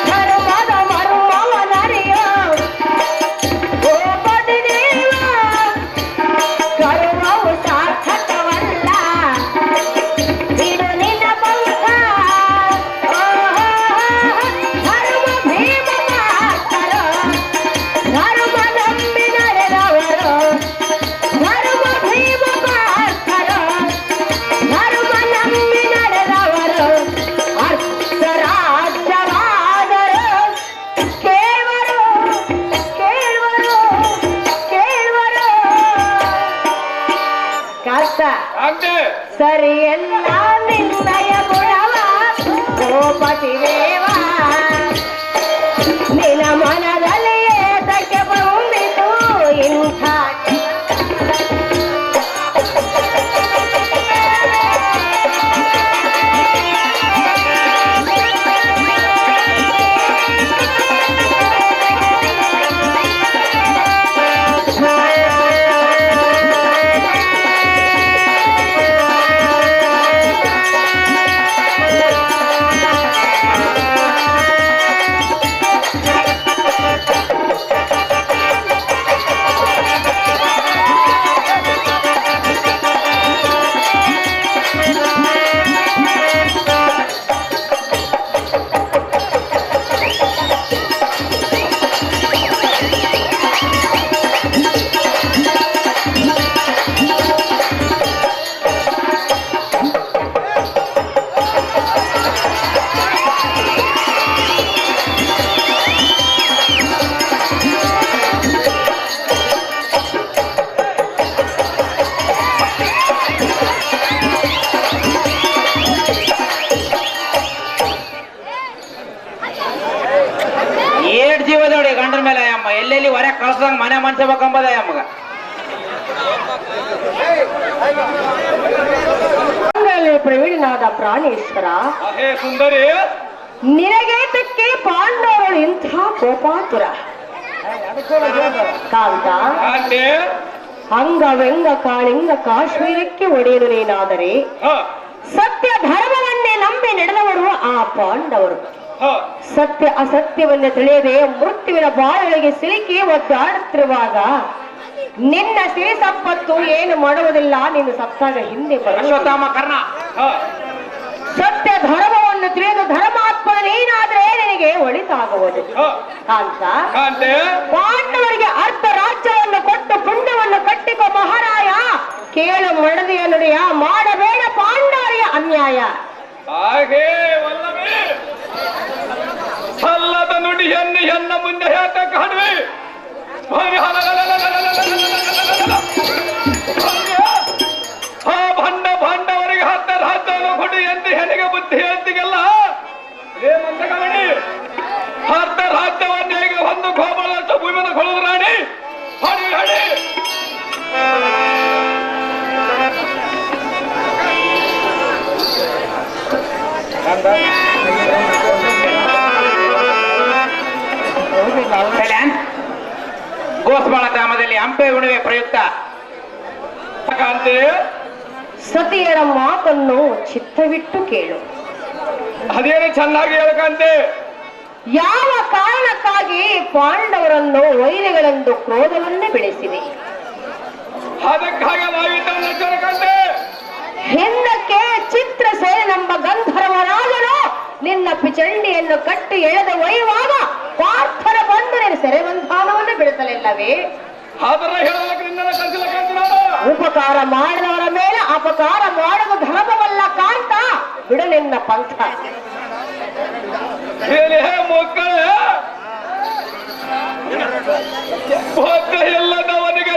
ಧರ್ಮದ ಮರುವವನರಿಯೋ ಗೋಪತಿ ದೇವ, ಕರ್ಮವು ಸಾರ್ಥಕವಲ್ಲ ಬಿಡು ನಿನ್ನ ಪಂಥ. ಧರ್ಮ ಭೀಮ ಪಾರ್ಥರು, ಧರ್ಮ ನಂಬಿ ನಡೆದವರು, ಧರ್ಮ ಭೀಮ ಪಾರ್ಥರು, ಧರ್ಮ ನಂಬಿ ನಡೆದವರು ಅರ್ಥರಾಜ್ಯವಾದರು ಕೇಳುವರು, ಕೇಳುವರು, ಕೇಳುವರು. ಕಾಂತ ಕಾಂತಿ, ಸರಿಯಲ್ಲ ನಿನ್ನಯ ಗುಣವ ಗೋಪತಿ ದೇವ, ನಿನ್ನ ಮನದಲ್ಲಿ ಏತಕ್ಕೆ ಬಂದಿತು ಜೀವ ನೋಡಿ ಗಂಡನ ಮೇಲೆ ಅಮ್ಮ ಎಲ್ಲೆಲ್ಲಿ ಹೊರ ಕಳ್ಸಂಗ್ ಮನೆ ಮನ್ಸಬೇಕಂಬದ ಅಮ್ಮಗ ಪ್ರವೀಣನಾದ ಪ್ರಾಣೇಶ್ವರ ಸುಂದರಿ ನಿನಗೇತಕ್ಕೆ ಪಾಂಡವರು ಇಂಥ ಕೋಪಾತುರ ಕಾಂತ ಅಂಗ ವ್ಯಂಗ ಕಾಳಿಂಗ ಕಾಶ್ಮೀರಕ್ಕೆ ಒಡೆಯಲು ನೀನಾದರೆ ಸತ್ಯ ಧರ್ಮವನ್ನೇ ನಂಬಿ ನಡೆದವರು ಆ ಪಾಂಡವರು ಸತ್ಯ ಅಸತ್ಯವನ್ನೇ ತಿಳಿಯದೆ ಮೃತ್ಯುವಿನ ಬಾಯೊಳಗೆ ಸಿಲುಕಿ ಒದ್ದಾಡುತ್ತಿರುವಾಗ ನಿನ್ನ ಸಿರಿ ಸಂಪತ್ತು ಏನು ಮಾಡುವುದಿಲ್ಲ ನೀನು ಸತ್ತಾಗ ಹಿಂದೆ ಕರ್ಣ ಸತ್ಯ ಧರ್ಮವನ್ನು ತಿಳಿದು ಧರ್ಮಾತ್ಮನ ನೀನಾದ್ರೆ ನಿನಗೆ ಒಳಿತಾಗುವುದು ಕಾಂತ ಪಾಂಡವರಿಗೆ ಅರ್ಧ ರಾಜ್ಯವನ್ನು ಕೊಟ್ಟು ಪುಣ್ಯವನ್ನು ಕಟ್ಟಿಕೊ ಮಹಾರಾಯ ಕೇಳು ಮಡದಿಯ ನುಡಿಯ ಮಾಡಬೇಡ ಪಾಂಡವರಿಗೆ ಅನ್ಯಾಯ ಹಾಗೇ ಸಲ್ಲದ ನುಡಿಯನ್ನು ಎನ್ನ ಮುಂದೆ ಹೇಳ್ತ ಕಾಣುವೆ ಆ ಭಾಂಡವರಿಗೆ ಹತ್ತ ರಾಜ್ಯವನ್ನು ಕೊಡು ಎಂದು ಹೆನಿಗೆ ಬುದ್ಧಿ ಹೇಳ್ತಿಗೆಲ್ಲ ಏಮಂತ ಗಮನಿ ಹತ್ತ ರಾಜ್ಯವನ್ನು ಹೇಗೆ ಒಂದು ಗೋಬಳಷ್ಟು ಭೂಮಿನ ಕೊಡುದು ರಾಣಿ ಹೊಡಿ ಹೊಡಿ ಗೋಸ್ಬಾಳ ಗ್ರಾಮದಲ್ಲಿ ಹಂಪೆ ಹುಣ್ಣಿಮೆ ಪ್ರಯುಕ್ತ ಸತಿಯರ ಮಾತನ್ನು ಚಿತ್ತವಿಟ್ಟು ಕೇಳು. ಅದೇನು ಚೆನ್ನಾಗಿ ಹೇಳ್ಕಂತೆ. ಯಾವ ಕಾರಣಕ್ಕಾಗಿ ಪಾಂಡವರನ್ನು ವೈರಿಗಳೆಂದು ಕ್ರೋಧವನ್ನೇ ಬೆಳೆಸಿದೆ? ಅದಕ್ಕಾಗಿ ಹೇಳ್ಕಂತೆ. ಹಿಂದಕ್ಕೆ ಚಿತ್ರಸೇನೆಂಬ ಗಂಧರ್ವರಾಜನು ನಿನ್ನ ಪಿಚಂಡಿಯನ್ನು ಕಟ್ಟಿ ಎಳೆದ ಒಯ್ಯುವಾಗ ಪಾರ್ಥನ ಬಂದು ನಿನ್ನ ಸೆರೆಬಂಧಾನವನ್ನು ಬಿಡಿಸಲಿಲ್ಲವೇ? ಉಪಕಾರ ಮಾಡಿದವರ ಮೇಲೆ ಅಪಕಾರ ಮಾಡುವ ಧರ್ಮವಲ್ಲ ಕಾಂತ, ಬಿಡು ನಿನ್ನ ಪಂಥ. ಎಲ್ಲದವನಿಗೆ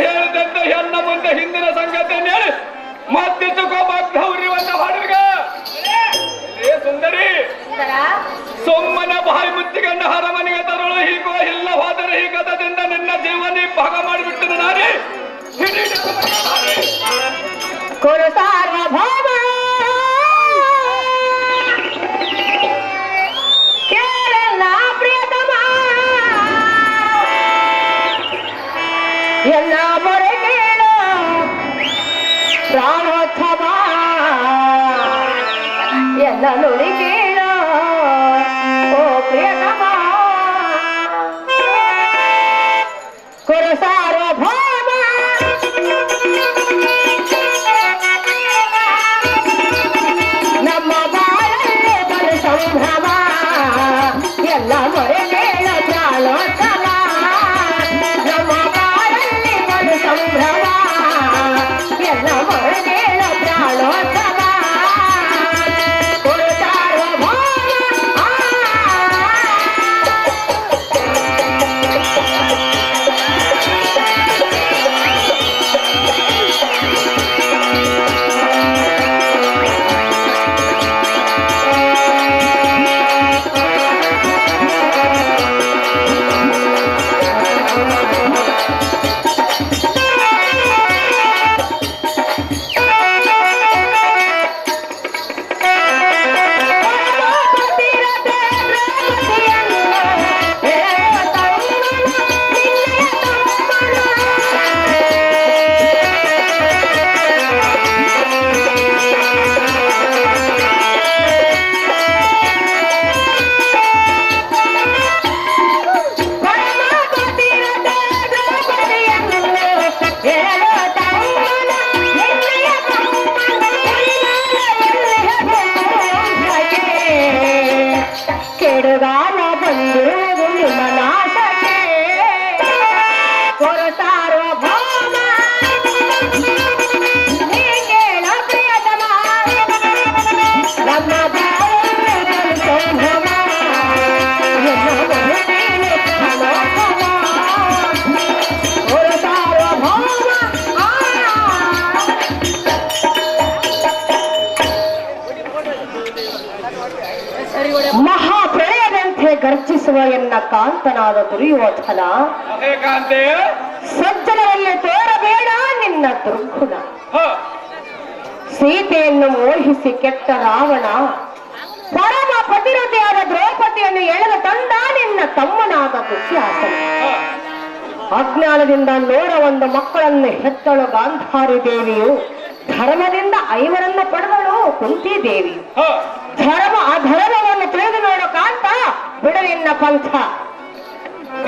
ಹೇಳಿದಂತೆ ಹೆಣ್ಣ ಮುಂದೆ ಹಿಂದಿನ ಸಂಗತಿಯನ್ನು ಹೇಳಿ ಮತ್ತಿಟ್ಟುಕೋ ಭಕ್ತವ್ರಿವಂತ ಹಾಡುಗ ಸುಂದರಿ ಸೊಮ್ಮನ ಬಾಯಿ ಮುತ್ತಿಗಂಡ ಹರಮನೆಗೆ ತರಳು ಹೀಗೋ ಇಲ್ಲ ಹೋದರೆ ಈ ಗತದಿಂದ ನಿನ್ನ ಜೀವನ ಭಾಗ ಮಾಡಿಬಿಡ್ತೀನಿ ನಾನೇ ಕುರು ಸಾರ್ವಭೌಮ ಕೇಳಲ್ಲ ಪ್ರಿಯತಮ ಎಲ್ಲ ಮೊರೆ ಕೇಳು ಪ್ರಾಣೋತ್ಸವ ಎಲ್ಲ ನುಡಿ ಕೇಳು ಓ ಪ್ರಿಯತಮ ಕುರು ಸಾರ್ವಭೌಮ ನಮ್ಮ ಬಾಳಲ್ಲಿ ಬಲು ಸಂಭ್ರಮ ಎಲ್ಲ ಮೊರೆ ಕೇಳ ಪ್ರಾಣೋತ್ಸವ ನಮ್ಮ ಬಾಳಲ್ಲಿ ಬಲು ಸಂಭ್ರಮ ಎಲ್ಲ ಮೊರೆ ಕೇಳ ಪ್ರಾಣೋತ್ಸವ ಕುರು ಸಾರ್ವಭೌಮ ಕೆಡುಗಾಲ ಬಂದಿರುವುದು ನಿಮ್ಮ ನಾಶಕ್ಕೆ ಕುರು ಸಾರ್ವಭೌಮ ನೀ ಕೇಳ ಪ್ರಿಯತಮ ನಮ್ಮ ಬಾಳಲ್ಲಿ ಸಂಭ್ರಮ ಎಲ್ಲ ಮೊರೆ ಕೇಳು ಪ್ರಾಣೋತ್ಸವ ಕುರು ಸಾರ್ವಭೌಮ ಮಹಾಪ್ರಳಯದಂತೆ ಸಿಂಹದಂತೆ ಗರ್ಜಿಸುವ ಎನ್ನ ಕಾಂತನಾದ ದುರ್ಯೋಧನ, ಅದೇ ಕಾಂತೆ. ಸಜ್ಜನರಲ್ಲಿ ತೋರಬೇಡ ನಿನ್ನ ದುರ್ಗುಣ. ಹ, ಸೀತೆಯನ್ನು ಮೋಹಿಸಿ ಕೆಟ್ಟ ರಾವಣ, ಪರಮ ಪತಿರತೆಯಾದ ದ್ರೌಪದಿಯನ್ನು ಎಳೆದು ತಂದ ನಿನ್ನ ತಮ್ಮನಾದ ದುಶ್ಯಾಸನ. ಹ, ಅಜ್ಞಾನದಿಂದ 101 ಮಕ್ಕಳನ್ನು ಹೆತ್ತಳು ಗಾಂಧಾರಿ ದೇವಿಯು, ಧರ್ಮದಿಂದ 5 ಪಡೆದಳು ಕುಂತಿ ದೇವಿ. ಹ. ಅಧರ್ಮವನ್ನು ತಿಳಿದು ನೋಡು ಕಾಂತ, ಬಿಡಲಿನ್ನ ಪಂಥ.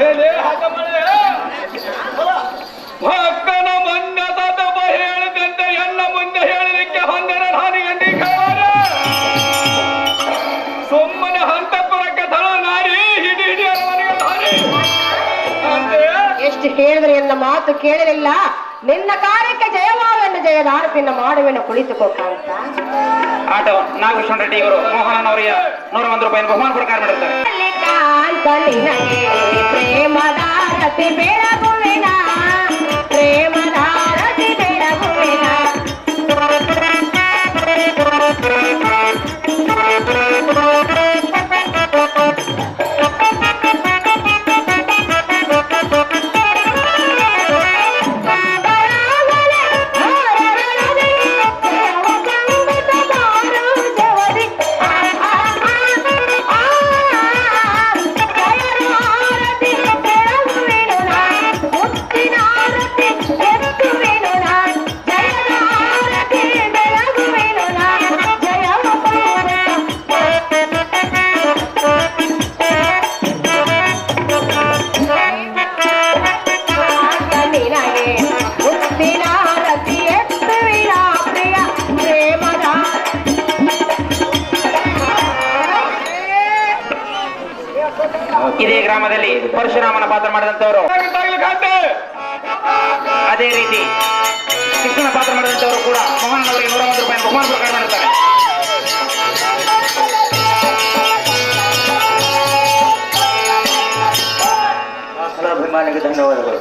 ಏನೇ ಹಗಮಳೆ? ಭಕ್ಕನ ಮನ್ಯದ ದಬ್ಬ ಹೇಳಿದಂತೆ ಎನ್ನ ಮುಂದೆ ಹೇಳಲಿಕ್ಕೆ ಹೊಂದರ ಹಾನಿಗಂಡಿ ಕೈವಾರ. ಸುಮ್ಮನೆ ಹಂತಪುರಕ್ಕೆ ತಳ ನಾರಿ ಹಿಡಿ ಹಿಡಿ ಅರಮನೆಗೆ ಧಾರಿ ಅಂತೆ. ಎಷ್ಟು ಹೇಳಿದ್ರೆ ಎನ್ನ ಮಾತು ಕೇಳಲಿಲ್ಲ. ನಿನ್ನ ಕಾರ್ಯಕ್ಕೆ ಜಯವಾವೆನ್ನು ಜಯದಾರತಿಯನ್ನು ಮಾಡುವೆನು, ಕುಳಿತುಕೋ ಕಾಂತ. ಆಟೋ ನಾಗೇಶ್ವರ ರೆಡ್ಡಿ ಇವರು ಮೋಹನ್ ಅವರಿಗೆ 101 ರೂಪಾಯಿ ಬಹುಮಾನ ಪ್ರಕಾರ ಮಾಡಿರ್ತಾರೆ. ಕಾಂತ ನಿನಗೆ ಪ್ರೇಮದಾರತಿ ಬೆಳಗುವಿನ, ಪ್ರೇಮದಾರತಿ ಬೆಳಗುವಿನ. ಇದೇ ಗ್ರಾಮದಲ್ಲಿ ಪರಶುರಾಮನ ಪಾತ್ರ ಮಾಡಿದಂತವರು, ಕಾಂತೆ. ಅದೇ ರೀತಿ ಕೃಷ್ಣನ ಪಾತ್ರ ಮಾಡಿದಂತವರು ಕೂಡ ಮೋಹನ್ ಅವರಿಗೆ 101 ರೂಪಾಯಿ ಬಹುಮಾನ ಪ್ರಕಾರ ಮಾಡಿರ್ತಾರೆ. ಅಭಿಮಾನಿಗೆ ಧನ್ಯವಾದಗಳು.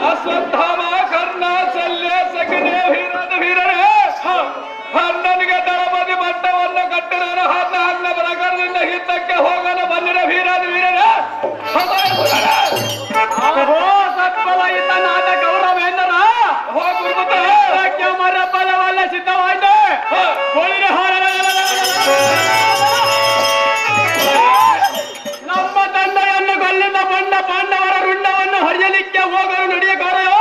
ಅಶ್ವತ್ಥಾಮ ಕರ್ಣ ಶಲ್ಯ ಸಗಣೆ ವೀರರೇ, ಹಣ್ಣನಿಗೆ ದಳಪತಿ ಮಟ್ಟವನ್ನು ಕಟ್ಟಿರೋರು ಹನ್ನ ಪ್ರಕಾರದಿಂದ ಹಿತ್ತಕ್ಕೆ ಹೋಗಲು ಬಂದಿರ ವೀರರೇ. ಸತ್ಫಲ ಇದ್ದ ನಾಟ ಗೌರವೇಂದ್ರ ಮರ ಫಲವಲ್ಲ ಸಿದ್ಧವಾಯ್ತು. ನಮ್ಮ ತಂದೆಯನ್ನು ಗಲ್ಲಿನ ಬಣ್ಣ ಪಾಂಡವರ ರುಂಡವನ್ನು ಹರಿಯಲಿಕ್ಕೆ ಹೋಗಲು ನಡೆಯಕಾರೆಯೋ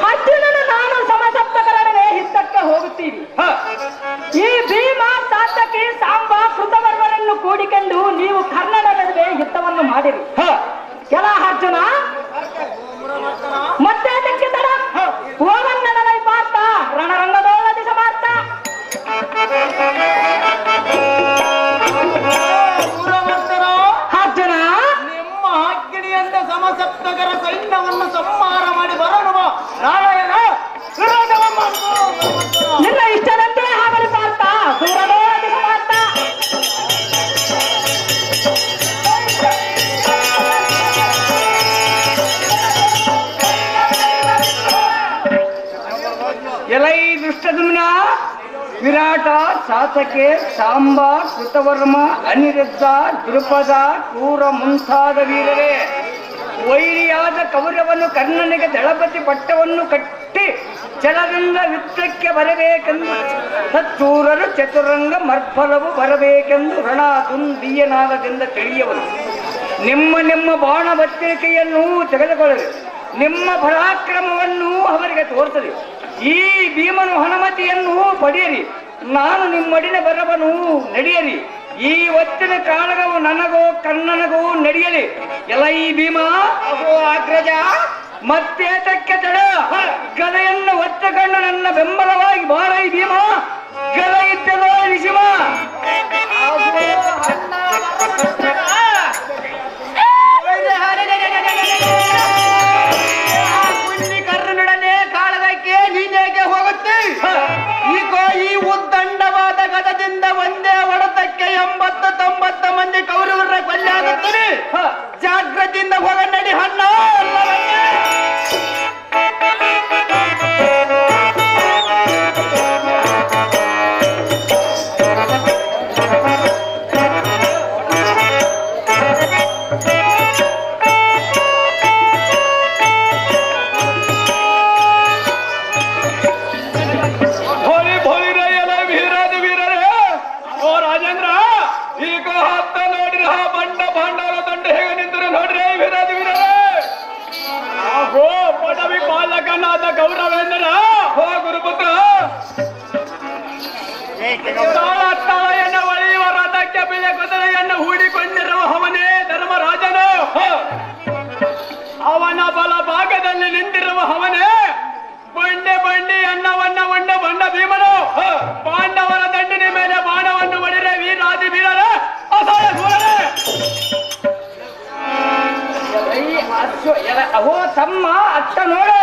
ಅರ್ಜುನನು ನಾನು ಸಮಸಪ್ತಕರೊಡನೆ ಹಿತ್ತಕ್ಕೆ ಹೋಗುತ್ತೀವಿ. ಈ ಭೀಮ, ಸಾತಕಿ, ಸಾಂಬ, ಕೃತವರ್ಮರನ್ನು ಕೂಡಿಕೊಂಡು ನೀವು ಕರ್ಣನ ನಡುವೆ ಯುದ್ಧವನ್ನು ಮಾಡಿರಿ. ಕೆಲ ಅರ್ಜುನ ಮತ್ತೆ ಅದಕ್ಕೆ ತಡ ಹೋಗನ್ನಡಲೈ ಪಾರ್ಥ ರಣರಂಗದೊಳದಿ ಸಮಾರ್ಥ. ಅರ್ಜುನ, ನಿಮ್ಮ ಅಗ್ನಿಯಂತ ಸಮಸಪ್ತಕರ ಸೈನ್ಯವನ್ನು ಸಂಹಾರ ಮಾಡಿ ಬರಡುವ ನಾರಾಯಣ ನಿನ್ನ ಇಷ್ಟದಂತೆ ಆಗಲಿ ಪಾರ್ಥ ಸೂರದೊಳದಿ ಸಮಾರ್ಥ. ಎಲೈ ದುಷ್ಟದುಮ್ನ, ವಿರಾಟ ಶಾಸಕೆ, ಸಾಂಬ, ಕೃತವರ್ಮ, ಅನಿರುದ್ಧ, ದೃಪದ, ಕ್ರೂರ ಮುಂತಾದ ವೀರರೇ, ವೈರಿಯಾದ ಕೌರವನು ಕರ್ಣನಿಗೆ ದಳಪತಿ ಪಟ್ಟವನ್ನು ಕಟ್ಟಿ ಜಲದಿಂದ ಯುದ್ಧಕ್ಕೆ ಬರಬೇಕೆಂದು ಸತ್ತೂರರು ಚತುರಂಗ ಮರ್ಫಲವು ಬರಬೇಕೆಂದು ರಣದುಂದಿಯನಾಗದಿಂದ ತಿಳಿಯುವರು. ನಿಮ್ಮ ಬಾಣ ಬತ್ತಿರಿಕೆಯನ್ನು ತೆಗೆದುಕೊಳ್ಳಲಿ, ನಿಮ್ಮ ಪರಾಕ್ರಮವನ್ನು ಅವರಿಗೆ ತೋರಿಸಲಿ. ಈ ಭೀಮನು ಹನುಮತಿಯನ್ನು ಪಡೆಯರಿ, ನಾನು ನಿಮ್ಮಡಿನ ಬರವನು ನಡೆಯಲಿ. ಈ ಒತ್ತಿನ ಕಾಳಗವು ನನಗೋ ಕರ್ಣನಗೋ ನಡೆಯಲಿ. ಎಲ್ಲ ಈ ಭೀಮ ಅಗ್ರಜ ಮತ್ತೇತಕ್ಕೆ ತಡ, ಗದೆಯನ್ನು ಒತ್ತಕೊಂಡು ನನ್ನ ಬೆಂಬಲವಾಗಿ ಬಾರ ಈ ಭೀಮ, ಗದ ಇದ್ದದೋ ನಿಶಿಮ. ಕರ್ಣನೊಡನೆ ಕಾಳಗಕ್ಕೆ ನೀನೇಗೆ ಹೋಗುತ್ತೆ? ಈಗ ಈ ಉದ್ದಂಡವಾದ ಗದದಿಂದ ಒಂದೇ ಹೊಡೆತಕ್ಕೆ 80-90 ಮಂದಿ ಕೌರವರ ಕೊಲೆ ಆಗುತ್ತದೆ. ಜಾಗ್ರತೆಯಿಂದ ಹೋಗ ನಡಿ ಹಣ್ಣ. ಗೌರವೇಂದ್ರ ಹೋ ಗುರುಪುತ್ರ, ತಾಳೆಯನ್ನು ಒಳೆಯುವ ರಥಕ್ಕೆ ಬೆಲೆ ಕುದುರೆಯನ್ನು ಹೂಡಿಕೊಂಡಿರುವ ಅವನೇ ಧರ್ಮರಾಜನು. ಅವನ ಬಲ ಭಾಗದಲ್ಲಿ ನಿಂತಿರುವ ಅವನೇ ಬಂಡಿ ಅನ್ನವನ್ನ ಉಂಡ ಬಂಡ ಭೀಮನು. ಪಾಂಡವರ ದಂಡಿನ ಮೇಲೆ ಬಾಣವನ್ನು ಹೊಡೆರೆ ವೀರಾದಿ ವೀರರ ಅಸಹಾಯ ಸೂರರೇ. ಅಹೋ ತಮ್ಮ ಅತ್ತ ನೋಡು,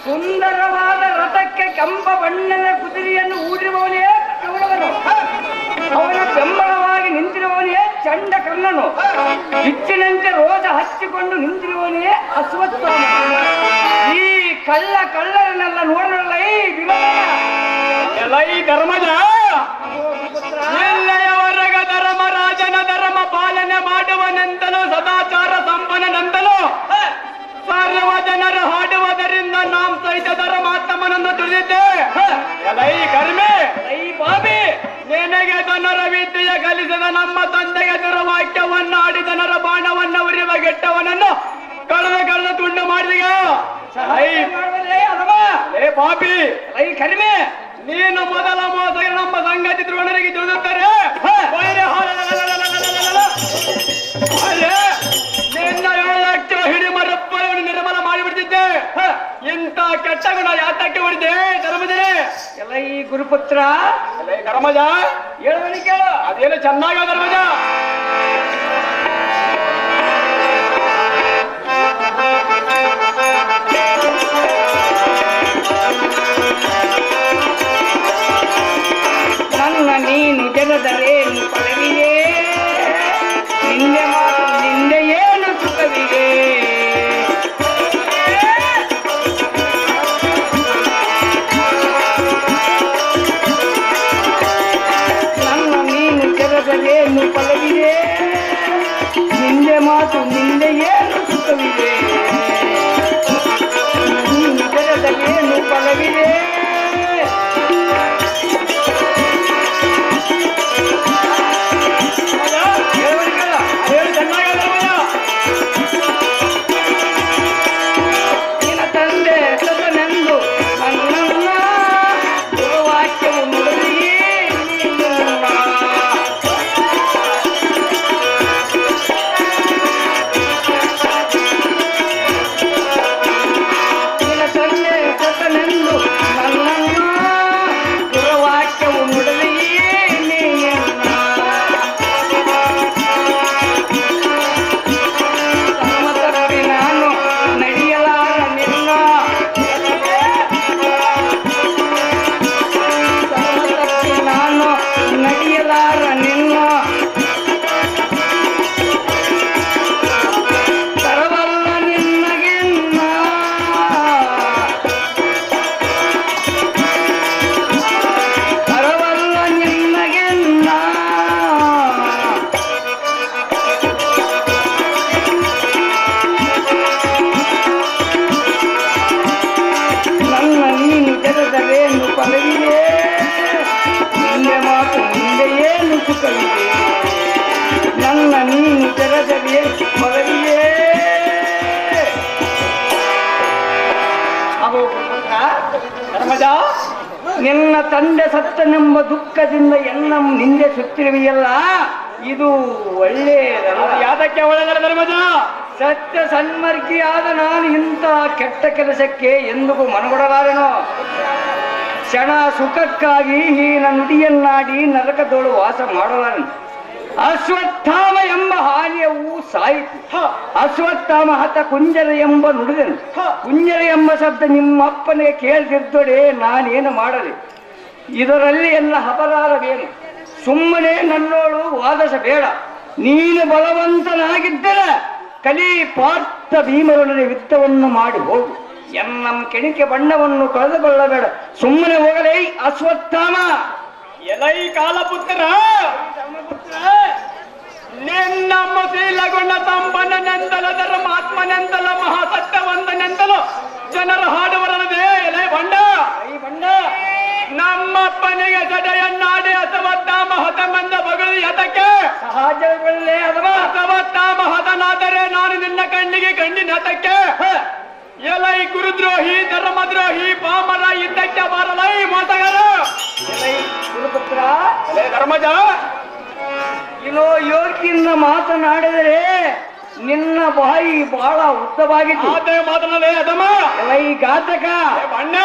ಸುಂದರವಾದ ರಥಕ್ಕೆ ಕೆಂಪ ಬಣ್ಣದ ಕುದುರೆಯನ್ನು ಹೂಡಿರುವವನೇ ಕೌರವನು, ಅವನ ಬೆಂಬಲವಾಗಿ ನಿಂತಿರುವವನೇ ಚಂಡ ಕರ್ಣನು, ಬಿಚ್ಚಿನಂತೆ ರೋಷ ಹಚ್ಚಿಕೊಂಡು ನಿಂತಿರುವವನೇ ಅಶ್ವತ್ಥಾಮ. ಈ ಕಳ್ಳರನ್ನೆಲ್ಲ ನೋಡಲ್ಲ ಈ ಎಲೈ ಧರ್ಮಜ, ಎಲ್ಲೆಯವರೆಗ ಧರ್ಮರಾಜನ ಧರ್ಮ ಪಾಲನೆ ಮಾಡುವನೆಂತಲೂ ಸದಾಚಾರ ಸಂಪನ್ನನೆಂತಲೂ ಸರ್ವ ಜನರು ಹಾಡುವುದರಿಂದ ನಾಂ ಸಹಿತ ಧರ್ಮಾತ್ಮನನ್ನು ತಿಳಿದಿದ್ದೆ. ಎಲೈ ಕರ್ಮೆ, ಐ ಬಾಬಿ, ನಿನಗೆ ಜನರ ವಿದ್ಯೆಯ ಕಲಿಸಿದ ನಮ್ಮ ತಂದೆಗೆ ದುರ್ವಾಕ್ಯವನ್ನು ಆಡಿ ಜನರ ಬಾಣವನ್ನು ಉರಿಯುವ ಗೆಟ್ಟವನನ್ನು ಕಳೆದ ತುಂಡು ಮಾಡಿದೀಗ. ಏ ಪಾಪಿ, ಐ ಕರ್ಮೆ, ನೀನು ಮೊದಲ ಮೋಸಗೆ ನಮ್ಮ ಸಂಗತಿ ದ್ರೋಣರಿಗೆ ತಿಳಿದುತ್ತಾರೆ. ನಿನ್ನ 7 ಲಕ್ಷ ಹಿಡಿಮರಪ್ಪವನ್ನು ನಿರ್ಮಲ ಮಾಡಿಬಿಡ್ತಿದ್ದೆ. ಇಂಥ ಕೆಟ್ಟ ಗುಣ ಯಾತಕ್ಕೆ ಹೊಡಿದೆ ಧರ್ಮಜನೇ? ಎಲ್ಲ ಈ ಗುರುಪುತ್ರ ಧರ್ಮಜ ಹೇಳುವನಿ ಕೇಳು. ಅದೇನು ಚೆನ್ನಾಗ ಧರ್ಮಜ. ನನ್ನ ನೀನು ಜನದರೇನು ಪದವಿಯೇ, ನಿಂದೆ ಮಾತು ನಿಂದೆ ಏನು ಸುಖವಿದೆ. ನನ್ನ ನೀನು ಜನದರೇನು ಪದವಿದೆ, ನಿಂದೆ ಮಾತು ನಿಂದೆ ಏನು ಸುಖವಿದೆ. ನೀನು ಜನದರೇನು ಫಲವಿದೆ. ಹೇಳು ಸುಖವಿದೆ ನನ್ನ ನೀನು ಜಗದಲ್ಲಿ ಮಗನಿಯೇ. ಅಹೋ ಪುತ್ರ ಧರ್ಮಜ, ನಿನ್ನ ತಂದೆ ಸತ್ತನೆಂಬ ದುಃಖದಿಂದ ಎಲ್ಲ ನಿಂದೆ ಸುತ್ತಿರುವೆಯಲ್ಲ, ಇದು ಒಳ್ಳೆಯದಲ್ಲ. ಯಾತಕ್ಕೆ ಒಳ್ಳೆಯದಲ್ಲ ಧರ್ಮಜ? ಸತ್ಯ ಸನ್ಮಾರ್ಗಿಯಾದ ನಾನು ಇಂಥ ಕೆಟ್ಟ ಕೆಲಸಕ್ಕೆ ಎಂದಿಗೂ ಮನಗೊಡಲಾರೆನೋ. ಕ್ಷಣ ಸುಖಕ್ಕಾಗಿ ಹೀನ ನುಡಿಯನ್ನಾಡಿ ನರಕದೋಳು ವಾಸ ಮಾಡಲಾರನು. ಅಶ್ವತ್ಥಾಮ ಎಂಬ ಹಾನಿಯವು ಸಾಯಿತು. ಅಶ್ವತ್ಥಾಮ ಹತ ಕುಂಜರ ಎಂಬ ನುಡಿದನು. ಕುಂಜರ ಎಂಬ ಶಬ್ದ ನಿಮ್ಮಪ್ಪನಿಗೆ ಕೇಳ್ತಿದ್ದೊಡೆ ನಾನೇನು ಮಾಡಲಿ? ಇದರಲ್ಲಿ ಎಲ್ಲ ಅಪರಾಧವೇನು? ಸುಮ್ಮನೆ ನನ್ನೋಳು ವಾದಿಸಬೇಡ. ನೀನು ಬಲವಂತನಾಗಿದ್ದರೆ ಕಲಿ ಪಾರ್ಥ ಭೀಮರೊಡನೆ ಯುದ್ಧವನ್ನು ಮಾಡಿ ಹೋಗು. ಎನ್ನಂ ಕೆಣಿಕೆ ಬಣ್ಣವನ್ನು ಕಳೆದುಕೊಳ್ಳಬೇಡ. ಸುಮ್ಮನೆ ಹೋಗಲೇ ಅಶ್ವತ್ಥಾಮ. ಎಲೈ ಕಾಲಪುತ್ರ, ನಿನ್ನ ಶೀಲಗುಣ ಸಂಪನ್ನನೆಂದಲ ಧರ್ಮಾತ್ಮನೆಂದಲ ಮಹಾಸತ್ಯವಂತನೆಂದಲು ಜನರು ಹಾಡುವರದೇ. ಎಲೆ ಬಂಡ ನಮ್ಮಪ್ಪನಿಗೆ ಸಡೆಯನ್ನಾಡಿ ಅಸವತ್ತಾಮ ಹತಮೆಂದ ಬಗಲು ಎತಕ್ಕೆ ಸಹಜಗಳೇ ಅಥವಾ ಅಸವತ್ತಾಮ ಹತನಾದರೆ ನಾನು ನಿನ್ನ ಕಣ್ಣಿಗೆ ಕಣ್ಣಿನ ಹತಕ್ಕೆ. ಎಲೈ ಗುರುದ್ರೋಹಿ ಧರ್ಮದ್ರೋಹಿ ಪಾಮರ ಇದ್ದಕ್ಕೆ ಬರಲೈ ಮೋಸಗಾರ. ಗುರುಪುತ್ರ ಧರ್ಮಜ, ಇನ್ನು ಯೋಗಿಯಿಂದ ಮಾತನಾಡಿದರೆ ನಿನ್ನ ಬಾಯಿ ಬಹಳ ಉದ್ದವಾಗಿತ್ತು. ಮಾತನಾಡೇ ಅದಮ್ಮ. ಈ ಘಾತಕ ಬಣ್ಣ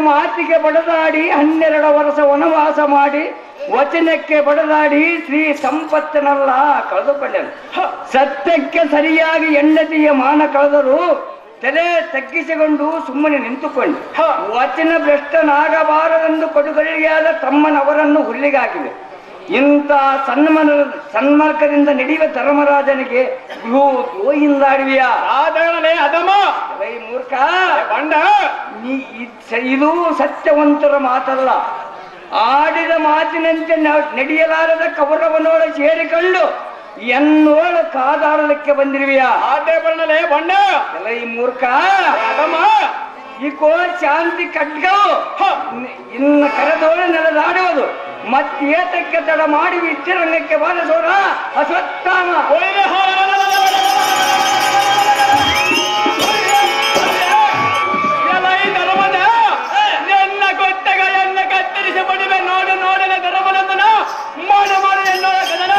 ಮಾತಿಗೆ ಬಡದಾಡಿ 12 ವರ್ಷ ವನವಾಸ ಮಾಡಿ ವಚನಕ್ಕೆ ಬಡದಾಡಿ ಶ್ರೀ ಸಂಪತ್ತನೆಲ್ಲ ಕಳೆದುಕೊಂಡನು. ಸತ್ಯಕ್ಕೆ ಸರಿಯಾಗಿ ಹೆಂಡತಿಯ ಮಾನ ಕಳೆದರು ತಲೆ ತಗ್ಗಿಸಿಕೊಂಡು ಸುಮ್ಮನೆ ನಿಂತುಕೊಂಡು ವಚನ ಭ್ರಷ್ಟನಾಗಬಾರದೆಂದು ಕೊಡುಗಡೆಯಾದ ತಮ್ಮನವರನ್ನು ಹುಲ್ಲಿಗಾಕಿದೆ. ಇಂಥ ಸನ್ಮಾರ್ಗದಿಂದ ನಡೆಯುವ ಧರ್ಮರಾಜನಿಗೆ ದ್ರೋಹಿಂದಾಡುವಿಯಾ? ಅದಮ್ಮ ಮೂರ್ಖ ಬಂಡ, ಇದು ಸತ್ಯವಂತರ ಮಾತಲ್ಲ. ಆಡಿದ ಮಾತಿನಂತೆ ನಡೆಯಲಾರದ ಕೌರವನೋಳ ಸೇರಿಕೊಂಡು ಎನ್ನೋಳ ಕಾದಾಡಲಿಕ್ಕೆ ಬಂದಿರುವಿಯಾ? ಆಟೆ ಬಣ್ಣಲೇ ಬಂಡ. ಈ ಮೂರ್ಖ ಅದಮ್ಮ, ಈ ಶಾಂತಿ ಖಡ್ಗವು ಇನ್ನು ಕರೆದೋಳು ನೆಲದಾಡುವುದು. ಮತ್ತೇತಕ್ಕೆ ತಡ ಮಾಡಿ ವಿಚ್ಚಿರಂಗಕ್ಕೆ ಬಾರಿಸೋಣ ಅಶ್ವತ್ಥಾಮ. ಧರ್ಮದ ಎನ್ನ ಕೊಟ್ಟೆಗಳನ್ನು ಕತ್ತರಿಸಿ ಪಡಿವೆ. ನೋಡು ನೋಡಲೆ ಧರ್ಮನಂದನ ಮಾಡು ಮಾಡು ಎನ್ನೋಳ ಕದನ.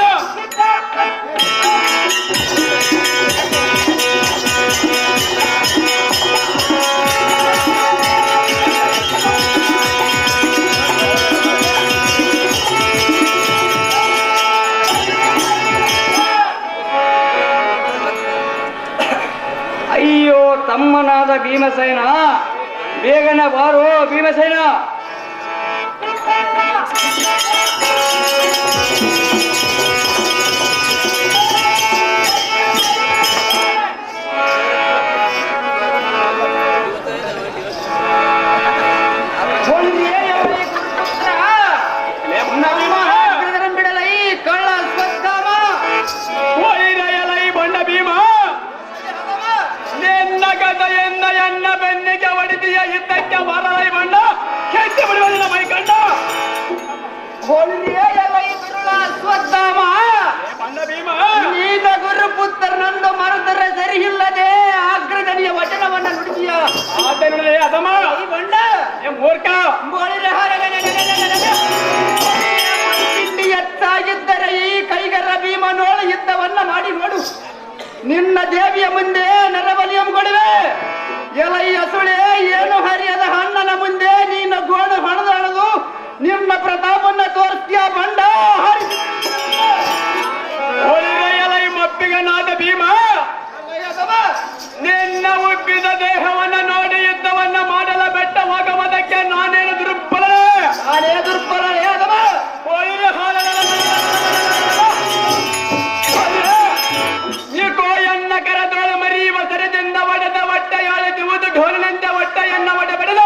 ಅಯ್ಯೋ ತಮ್ಮನಾದ ಭೀಮಸೇನ, ಬೇಗನೆ ಬಾರೋ ಭೀಮಸೇನ. ಬಿಡಲೈ ಕಳ್ಳ ಅಶ್ವತ್ಥಾಮ. ಒಯ್ದೆಯಲೈ ಬಂಡ ಭೀಮ, ನಿನ್ನ ಕಥೆಯಿಂದ ಎನ್ನ ಬೆನ್ನಿಗೆ ಹೊಡಿದೀಯ. ಇದ್ದಕ್ಕೆ ಬರಲೈ ಬಂಡ, ಕೆಟ್ಟ ಬಿಡುವುದಿಲ್ಲ ಮೈ ಕಂಡ. ಹೊಳ್ಳಿಯಲೈ ಬಿರುಳ ಅಶ್ವತ್ಥಾಮ. ಬಂಡ ಭೀಮ, ನೀನ ಗುರುಪುತ್ರನಂದು ಮರೆತರೆ ಸರಿಯಿಲ್ಲದೆ ಆಗ್ರದನಿಯ ವಚನವನ್ನ ನುಡಿಸಿಯ. ಆಟೆ ನೋಡಲೇ ಅದಮ್ಮ. ಈ ಬಂಡ ಮೂರ್ಖ, ಇಲ್ಲಿ ಎತ್ತಾಗಿದ್ದರೆ ಈ ಕೈಗರ ಭೀಮನೋಳ ಯುದ್ಧವನ್ನ ಮಾಡಿ ನೋಡು. ನಿನ್ನ ದೇವಿಯ ಮುಂದೆ ನರಬಲಿಯಂಗೊಳಿವೆ. ಎಲೈ ಅಸುಳೆ, ಏನು ಹರಿಯದ ಹಣ್ಣನ ಮುಂದೆ ನೀನು ಗೋಣು ಹಣದಳದು ನಿಮ್ಮ ಪ್ರತಾಪನ್ನ ತೋರಿಸ್ತೀಯ ಬಂಡ. ಒಳ್ಳೆಯಲೈ ಮಪ್ಪಿಗನಾದ ಭೀಮ, ನಿನ್ನ ಉಬ್ಬಿದ ದೇಹವನ್ನ ನೋಡಿ ಯುದ್ಧವನ್ನ ಮಾಡಲ ಬೆಟ್ಟ ಹೋಗುವುದಕ್ಕೆ ನಾನೇನು ದುರ್ಬಲನೇ? ನಾನೇ ದುರ್ಬಲನೇ ಅದವ. ಒಳ್ಳೆ ಈಕೋ ಎನ್ನ ಕರದೊಳ ಮರಿಯುವ ಸರದಿಂದ ಒಡೆದ ಹೊಟ್ಟೆ ಎಳೆದುವುದು ಢೋಲಿನಂತೆ ಹೊಟ್ಟೆ ಎನ್ನ ಒಡೆ ಬಡದ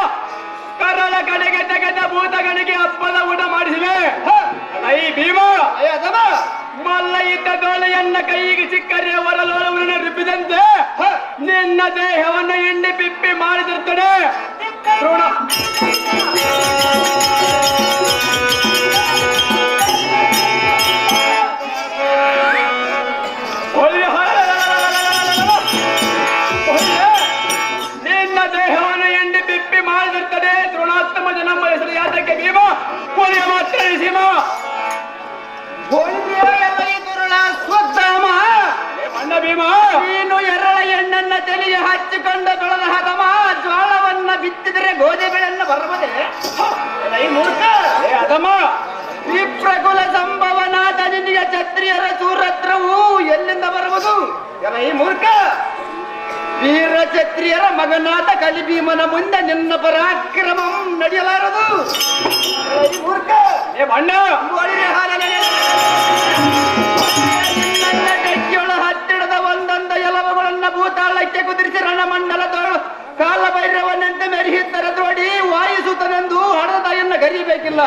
ಕರಳ ಕಡೆಗೆ ತೆಗೆದ ಭೂತಗಳಿಗೆ ಹಬ್ಬದ ಊಟ ಮಾಡಿಸಿವೆ. ಐ ಭೀಮ, ಮಲ್ಲ ಇದ್ದ ದೋಳೆಯನ್ನ ಕೈಗೆ ಸಿಕ್ಕರೆ ಹೊರಲೋಳವನ್ನು ರುಬ್ಬಿದಂತೆ ನಿನ್ನ ದೇಹವನ್ನು ಎಣ್ಣೆ ಪಿಪ್ಪಿ ಮಾಡಿದಿರುತ್ತದೆ. ದ್ರೋಣ ಭೀಮ ನೀನು ಎರಳ ಎಣ್ಣನ್ನ ತಲೆಗೆ ಹಚ್ಚಿಕೊಂಡು ಬೆಳೆದ ಹದಮ ಜ್ವಾಳವನ್ನ ಬಿತ್ತಿದರೆ ಗೋಧಿ ಬೆಳೆಯನ್ನ ಬರಬದೆ ಈ ಮೂರ್ಖ ಏ ಅದಮ್ಮ ವಿಪ್ರಕುಲ ಸಂಭವನಾದ ನಿನಗೆ ಕ್ಷತ್ರಿಯರ ಸೂರತ್ರವು ಎಲ್ಲಿಂದ ಬರುವುದು ಈ ಮೂರ್ಖ ವೀರ ಕ್ಷತ್ರಿಯರ ಮಗನಾದ ಕಲಿಭೀಮನ ಮುಂದೆ ನಿನ್ನ ಪರಾಕ್ರಮಂ ನಡೆಯಲಾರದು ಈ ಮೂರ್ಖ ಏ ಬಣ್ಣ ಒಳ್ಳೆ ನಿನ್ನ ಗಟ್ಟಿಯೊಳ ಹತ್ತಿರದ ಒಂದೊಂದು ಎಲವುಗಳನ್ನ ಭೂತಾಳಕ್ಕೆ ಕುದುರಿಸಿ ರಣಮಂಡಲದೊಳ ಕಾಲಭೈರವನಂತೆ ಮೆರೆಯುತ್ತರ ನೋಡಿ ವಾಯಿಸುತ್ತನೆಂದು ಹಣದ ತಾಯಿಯನ್ನ ಗರಿಬೇಕಿಲ್ಲ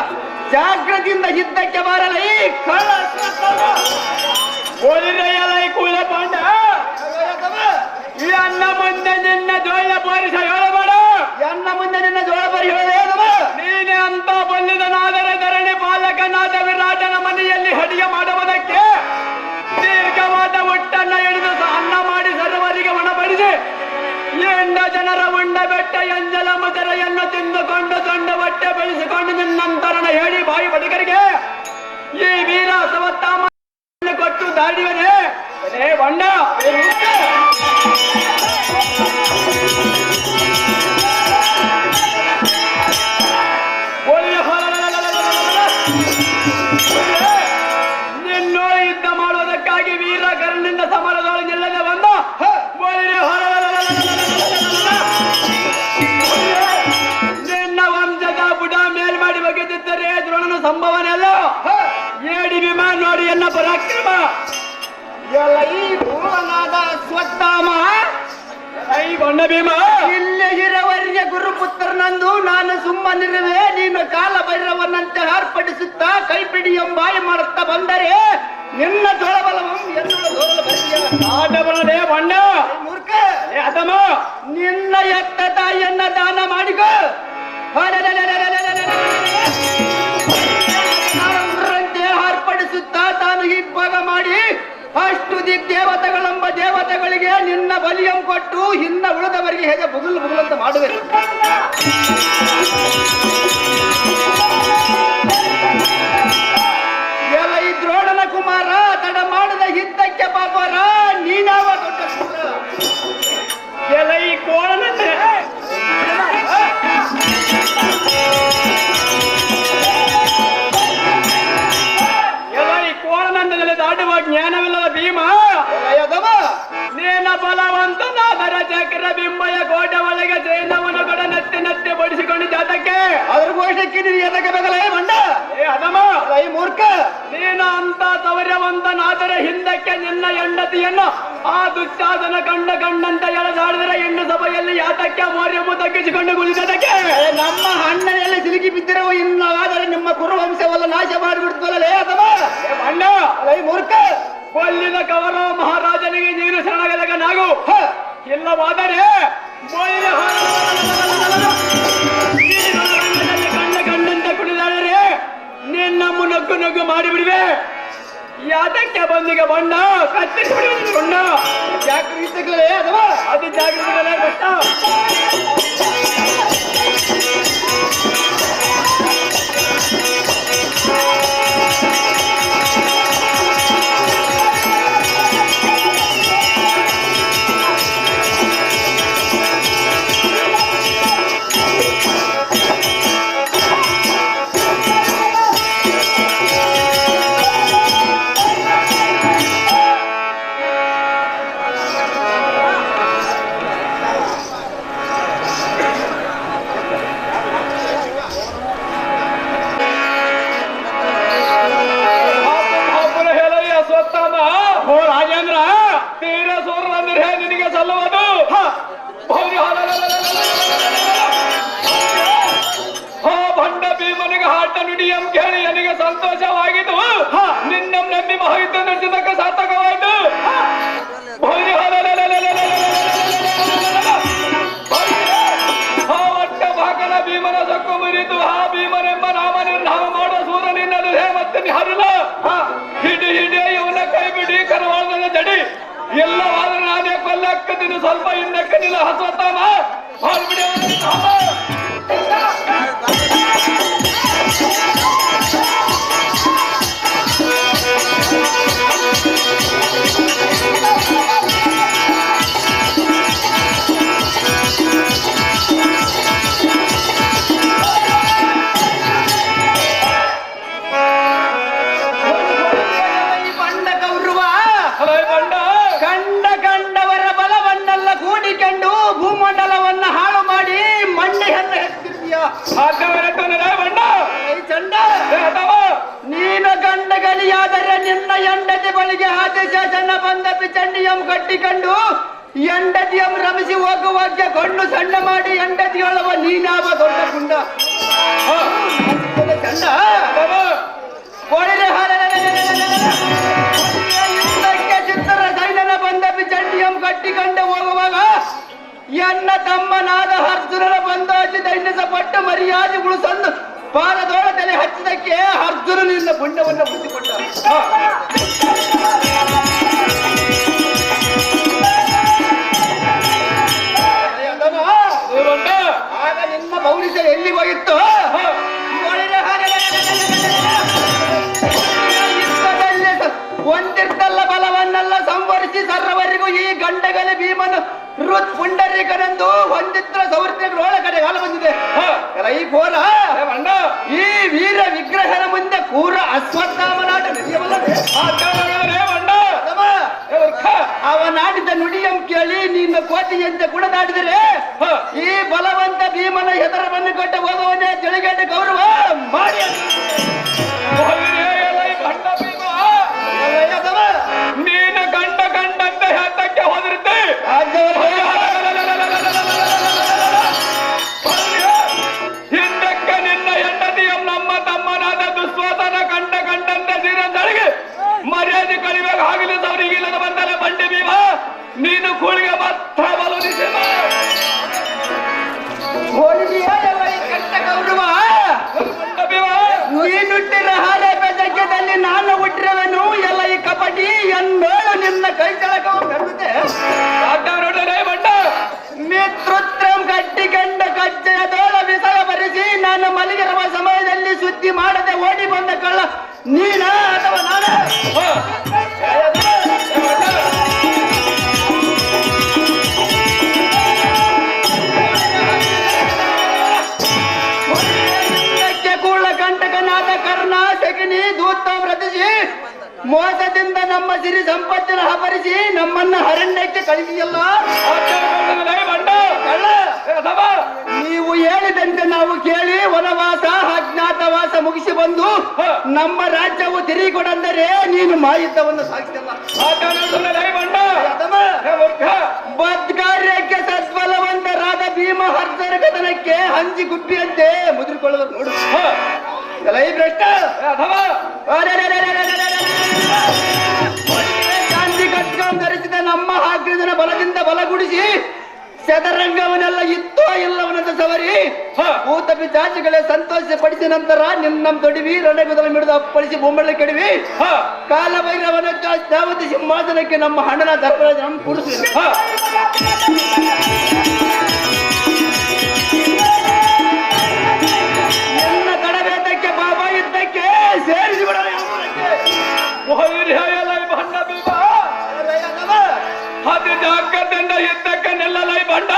ಜಾಗ್ರತೆಯಿಂದ ಯುದ್ಧಕ್ಕೆ ಬರಲ್ಲ ಈ ಕಳ್ಳ ಒಲಿದೆಯಲೈ ಕೂಲ ಪಾಂಡ ಈ ಅನ್ನ ಮುಂದೆ ನಿನ್ನ ಜೋಳ ಬಾರಿಸ ಹೇಳಬೇಡ ಎನ್ನ ಮುಂದೆ ನಿನ್ನ ಜೋಳ ಬರಿ ಹೇಳದೇನವ ನೀನೆ ಅಂತ ಬಲ್ಲಿದನಾದರೆ ಧರಣಿ ಪಾಲಕನಾದ ವಿರಾಟನ ಮನೆಯಲ್ಲಿ ಅಡಿಗೆ ಮಾಡುವುದಕ್ಕೆ ದೀರ್ಘವಾದ ಒಟ್ಟನ್ನ ಹಿಡಿದು ಅನ್ನ ಮಾಡಿ ಸರ್ವರಿಗೆ ಒಣಬಡಿಸಿ ಎಂಡ ಜನರ ಉಂಡ ಬೆಟ್ಟ ಎಂಜಲ ಮುದರೆಯನ್ನು ತಿಂದುಕೊಂಡು ದೊಡ್ಡ ಬಟ್ಟೆ ಬೆಳೆಸಿಕೊಂಡು ನಿನ್ನಂತರಣ ಹೇಳಿ ಬಾಯಿ ಬಡಿಗರಿಗೆ ಈ ವೀರ ಸವತ್ತಾಮ ಕೊಟ್ಟು ದಾಡಿವನೇ ಏ ಬಣ್ಣ ನಿನ್ನೋ ಯುದ್ಧ ಮಾಡುವುದಕ್ಕಾಗಿ ವೀರ ಕರ್ಣಿಂದ ಸಮರದೊಳಗೆ ನಿಲ್ಲದೆ ಬಂದ ನಿನ್ನ ವಂಶದ ಬುಡ ಮೇಲ್ಮಾಡಿ ಬಗೆದಿದ್ದರೆ ದ್ರೋಣನ ಸಂಭವನೆ ಅಲ್ಲ ಏಡಿ ವಿಮಾನ ನೋಡಿ ಎನ್ನ ಪರಾಕ್ರಮ ಎಲ್ಲ ಈ ಭೂವನಾದ ಸ್ವತ್ತಾಮ ಐ ಬಣ್ಣ ಭೀಮ ಇಲ್ಲೇ ಇರವರಿಗೆ ಗುರುಪುತ್ರನಂದು ನಾನು ಸುಮ್ಮನಿರುವೆ ನೀನು ಕಾಲ ಭೈರವನಂತೆ ಹಾರ್ಪಡಿಸುತ್ತಾ ಕೈಪಿಡಿ ಎಂಬಾಯಿ ಮಾಡುತ್ತಾ ಬಂದರೆ ನಿನ್ನ ಜೋಳಬಲವಂ ಆಟಬಲನೇ ಬಣ್ಣ ಮೂರ್ಖ ಏ ಅದಮ್ಮ ನಿನ್ನ ಎತ್ತ ತಾಯಿಯನ್ನ ದಾನ ಮಾಡಿಕೋ ರಂತೆ ಹಾರ್ಪಡಿಸುತ್ತಾ ತಾನು ಇಬ್ಬಾಗ ಮಾಡಿ ಅಷ್ಟು ದೇವತೆಗಳೆಂಬ ದೇವತೆಗಳಿಗೆ ನಿನ್ನ ಬಲಿಯಂ ಕೊಟ್ಟು ಇನ್ನ ಉಳಿದವರಿಗೆ ಹೇಗೆ ಬುಗುಲ್ ಬುಗುಲ್ ಅಂತ ಮಾಡುವೆ ಎಲ್ಲ ಈ ದ್ರೋಣನ ಕುಮಾರ ತಡ ಮಾಡಿದ ಯುದ್ಧಕ್ಕೆ ಪಾಪರ ನೀನಾವ ದೊಡ್ಡ ಶೂರ. ಎಲ್ಲ ಈ ಕೋಣನಂತೆ ಎಲ್ಲ ಈ ಕೋಣನಂದದಲ್ಲಿ ದಾಟುವ ಜ್ಞಾನವಿಲ್ಲದ ಭೀಮ ಯದವ ನೇನ ಬಲವಂತನಾದರ ಚಕ್ರ ಬಿಂಬಯ ಕೋಟೆ ಒಳಗೆ ಜೈನವನ ಕಡ ನತ್ತಿ ನತ್ತಿ ಬಡಿಸಿಕೊಂಡು ಜಾತಕ್ಕೆ ಅದ್ರ ಘೋಷಕ್ಕೆ ನೀವು ಎದಕ್ಕೆ ಬೇಕಲ್ಲ ಮಂಡ ಏ ಅದಮ್ಮ ಈ ಮೂರ್ಖ ನೀನು ಅಂತ ತವರ್ಯವಂತನಾದರೆ ಹಿಂದಕ್ಕೆ ನಿನ್ನ ಹೆಂಡತಿಯನ್ನು ಆ ದುಶ್ಯಾಸನ ಕಂಡಂತ ಎಳೆದಾಡಿದರೆ ಹೆಣ್ಣು ಸಭೆಯಲ್ಲಿ ಯಾತಕ್ಕೆ ಮೌರ್ಯಮು ತಗ್ಗಿಸಿಕೊಂಡು ಕುಳಿತದಕ್ಕೆ ನಮ್ಮ ಅಣ್ಣನೆಲ್ಲ ಸಿಲುಕಿ ಬಿದ್ದಿರುವ ಇನ್ನಾದರೆ ನಿಮ್ಮ ಕುರುವಂಶವಲ್ಲ ನಾಶ ಮಾಡಿಬಿಡ್ತಲ್ಲ ಅಥವಾ ಅಣ್ಣ ಈ ಮೂರ್ಖ ಕೊಲ್ಲಿದ ಕವರ ಮಹಾರಾಜನಿಗೆ ನೀನು ಶರಣಗಲಗನಾಗು ಇಲ್ಲವಾದರೆ ಕಂಡಂತ ಕುಣಿದಾದರೆ ನಿನ್ನಮ್ಮ ನಗ್ಗು ನಗ್ಗು ಮಾಡಿಬಿಡುವೆ ಯಾತಕ್ಕೆ ಬಂದಿಗೆ ಬಣ್ಣ ಕತ್ತಿಸಿ ಬಿಡುವೆ ಬಣ್ಣ ಜಾಗೃತಿಗಳೇ ಅಥವಾ ಅತಿ ಜಾಗೃತಿಗಳೇ ಗೊತ್ತ ರಾಜೇಂದ್ರ ತೀರ ಸೂರ್ಯಂದ್ರೆ ನಿನಗೆ ಸಲ್ಲುವುದು ಭಂಡ ಭೀಮನಿಗೆ ಹಾಟ ನುಡಿಯಂ ಕೇಳಿ ನನಗೆ ಸಂತೋಷವಾಗಿದ್ದು ನಿನ್ನ ನಂಬಿ ಮಹಾಯುದ್ಧ ನಡೆಸಿದಕ್ಕೆ ಸಾರ್ಥಕವಾಯಿತು ಒಟ್ಟ ಭಾಗನ ಭೀಮನ ಸೊಕ್ಕು ಮುರಿದು ಆ ಭೀಮನೆಂಬ ನಾಮ ನಿರ್ನಾಮ ಮಾಡುವ ಸೂರ್ಯ ನಿನ್ನದು ಹೇಮತ್ತೆ ಹರಿಲ್ಲ ಹಿಡಿ ಹಿಡಿ ಇವನ ಕೈ ಬಿಡಿ ಕರವಾಳದ ಜಡಿ ಎಲ್ಲವಾದ್ರೆ ನಾನೇ ಕೊಲ್ಲಕ್ಕದಿನ ಸ್ವಲ್ಪ ಹಿಂದಕ್ಕೆ ನಿಲ್ಲ ಹಸ್ವತ್ತಾಮ ಹಾಲ್ಬಿಡಿ ಸಾಧ್ಯವಿರುತ್ತದೆ ಬಣ್ಣ ಈ ಚಂಡ ಅಥವಾ ನೀನು ಗಂಡಗಲಿಯಾದರೆ ನಿನ್ನ ಹೆಂಡತಿ ಬಳಿಗೆ ಆದಿಶಾಸನ ಬಂದ ಪಿಚಂಡಿಯಂ ಕಟ್ಟಿಕೊಂಡು ಹೆಂಡತಿಯಂ ರಮಿಸಿ ಹೋಗುವಾಗ ಕೊಂಡು ಸಣ್ಣ ಮಾಡಿ ಹೆಂಡತಿಯೊಳವ ನೀನಾವ ದೊಡ್ಡ ಗುಂಡ ಚಂಡ ಕೊಳಿರೆ ಯುದ್ಧಕ್ಕೆ ಚಿತ್ತರ ಸೈನ್ಯನ ಬಂದ ಪಿಚಂಡಿಯಂ ಕಟ್ಟಿಕೊಂಡು ಹೋಗುವಾಗ ಎನ್ನ ತಮ್ಮನಾದ ಅರ್ಜುನನ ಬಂದು ಹಚ್ಚಿ ದಂಡಿಸಪಟ್ಟು ಮರ್ಯಾದೆ ಉಳಿಸಂದು ಪಾದದೋಳ ತಲೆ ಹಚ್ಚಿದಕ್ಕೆ ಅರ್ಜುನನಿಂದ ಪುಣ್ಯವನ್ನು ಬುದ್ಧಿಕೊಟ್ಟ ಆಗ ನಿನ್ನ ಪೌರುಷ ಎಲ್ಲಿ ಹೋಗಿತ್ತು ಒಂದಿರ್ತಲ್ಲ ಬಲವನ್ನೆಲ್ಲ ಸಂವರಿಸಿ ಸರ್ವರಿಗೂ ಈ ಗಂಡಗಲ ಭೀಮನು ಋತ್ ಪುಂಡರೀಕನೆಂದು ಒಂದಿತ್ರ ಸೌರ್ಯಗಳೊಳಗಡೆ ಕಾಲ ಬಂದಿದೆ ಈ ಕೋಲ ಈ ವೀರ ವಿಗ್ರಹನ ಮುಂದೆ ಕೂರ ಅಶ್ವತ್ಥಾಮನಾಟ ನಡೆಯವಲ್ಲದೆ ಅವನಾಡಿದ ನುಡಿಯಂ ಕೇಳಿ ನಿನ್ನ ಕೋತಿಯಂತೆ ಕುಣದಾಡಿದರೆ ಈ ಬಲವಂತ ಭೀಮನ ಹೆದರವನ್ನು ಕೊಟ್ಟ ಹೋಗುವನೇ ತಿಳಿಗೇಟ ಗೌರವ ಮಾಡಿ ನೀನು ಗಂಡಂತ ಹೇತಕ್ಕೆ ಹೋದಿರುತ್ತೆ ಹಿಂದಕ್ಕೆ ನಿನ್ನ ಹೆಂಡತಿಯಂ ನಮ್ಮ ತಮ್ಮನಾದ ದುಸ್ವಾಸನ ಗಂಡಂತೆ ಸೀರಂದಳಿಗೆ ಮರ್ಯಾದೆ ಕಡಿಮೆ ಆಗಲಿದ್ದವರಿಗಿಲ್ಲದ ಬಂದರೆ ಬಂಡಿ ಭೀಮ ನೀನು ಕೂಳಿಗೆ ಮಾತ್ರ ಬಲುದಿಸಿದ ಗೌರವ ನೀನುಟ್ಟಿರ ಹಾಲೆ ಬೆದಕ್ಯದಲ್ಲಿ ನಾನು ಹುಟ್ಟಿರುವೆನು ಎಲ್ಲ ಈ ಕಬಡ್ಡಿ ಎನ್ನೇಳು ನಿನ್ನ ಕೈ ಕೆಳಗೆ ಕರೆದುತ್ತೆ ಬಣ್ಣ ಮಿತ್ರತ್ರಂ ಕಟ್ಟಿಕೊಂಡ ಕಜ್ಜಯದೋಳ ವಿಷಯ ಬರೆಸಿ ನಾನು ಮಲಗಿರುವ ಸಮಯದಲ್ಲಿ ಸುದ್ದಿ ಮಾಡದೆ ಓಡಿ ಬಂದ ಕಳ್ಳ ನೀನ ಅಥವಾ ನಾನ ಕೂಳ ಕಂಟಕನಾದ ಕರ್ಣ ಶಕಿನಿ ದೂತ ವ್ರತಿಸಿ ಮೋಸದಿಂದ ನಮ್ಮ ಸಿರಿ ಸಂಪತ್ತಿನ ಹಬರಿಸಿ ನಮ್ಮನ್ನ ಅರಣ್ಯಕ್ಕೆ ಕಳಿಸಿಯಲ್ಲ ನೀವು ಹೇಳಿದಂತೆ ನಾವು ಕೇಳಿ ವನವಾಸ ಅಜ್ಞಾತವಾಸ ಮುಗಿಸಿ ಬಂದು ನಮ್ಮ ರಾಜ್ಯವು ತಿರುಗಿಕೊಡಂದರೆ ನೀನು ಮಾಹಿತವನ್ನು ಸಾಗಿಸಲ್ಲ ಬದ್ಕಾರ್ಯಕ್ಕೆ ಸದ್ಬಲವಂತರಾದ ಭೀಮ ಹರ್ಷರ ಕಥನಕ್ಕೆ ಹಂಚಿ ಗುಬ್ಬಿಯಂತೆ ಮುದುರಿಕೊಳ್ಳುವರು ನೋಡು ಈ ಭ್ರಷ್ಟ ಶಾಂತಿ ಕಟ್ಕೊಂಡು ಧರಿಸಿದ ನಮ್ಮ ಆಗ್ರಹದ ಬಲದಿಂದ ಬಲಗುಡಿಸಿ ಶತರಂಗವನ್ನೆಲ್ಲ ಇತ್ತೋ ಇಲ್ಲವನಂತ ಸವರಿ ಭೂತ ಪಿಚಾಚಿಗಳೇ ಸಂತೋಷ ಪಡಿಸಿದ ನಂತರ ನಿನ್ನ ತೊಡಿವಿ ರಣಗುದಲ ಮಿಡಿದು ಅಪ್ಪಳಿಸಿ ಬೊಮ್ಮಳ್ಳಿ ಕೆಡವಿ ಕಾಲಭೈರವನ ಚಾವತಿ ಸಿಂಹಾಸನಕ್ಕೆ ನಮ್ಮ ಹಣ್ಣನ ಧರ್ಮರಾಜ ನಮ್ಮ ಕೂಡಿಸಿ ಎಲ್ಲ ತಡಬೇತಕ್ಕೆ ಬಾಬಾ ಯುದ್ಧಕ್ಕೆ ಸೇರಿಸಿ ಬಿಡೋಣ ಬಣ್ಣ ಭೀಮ ಅತಿ ಜಾಗ್ರತೆಯಿಂದ ಯುದ್ಧಕ್ಕೆ ನಿಲ್ಲಲೈ ಬಣ್ಣ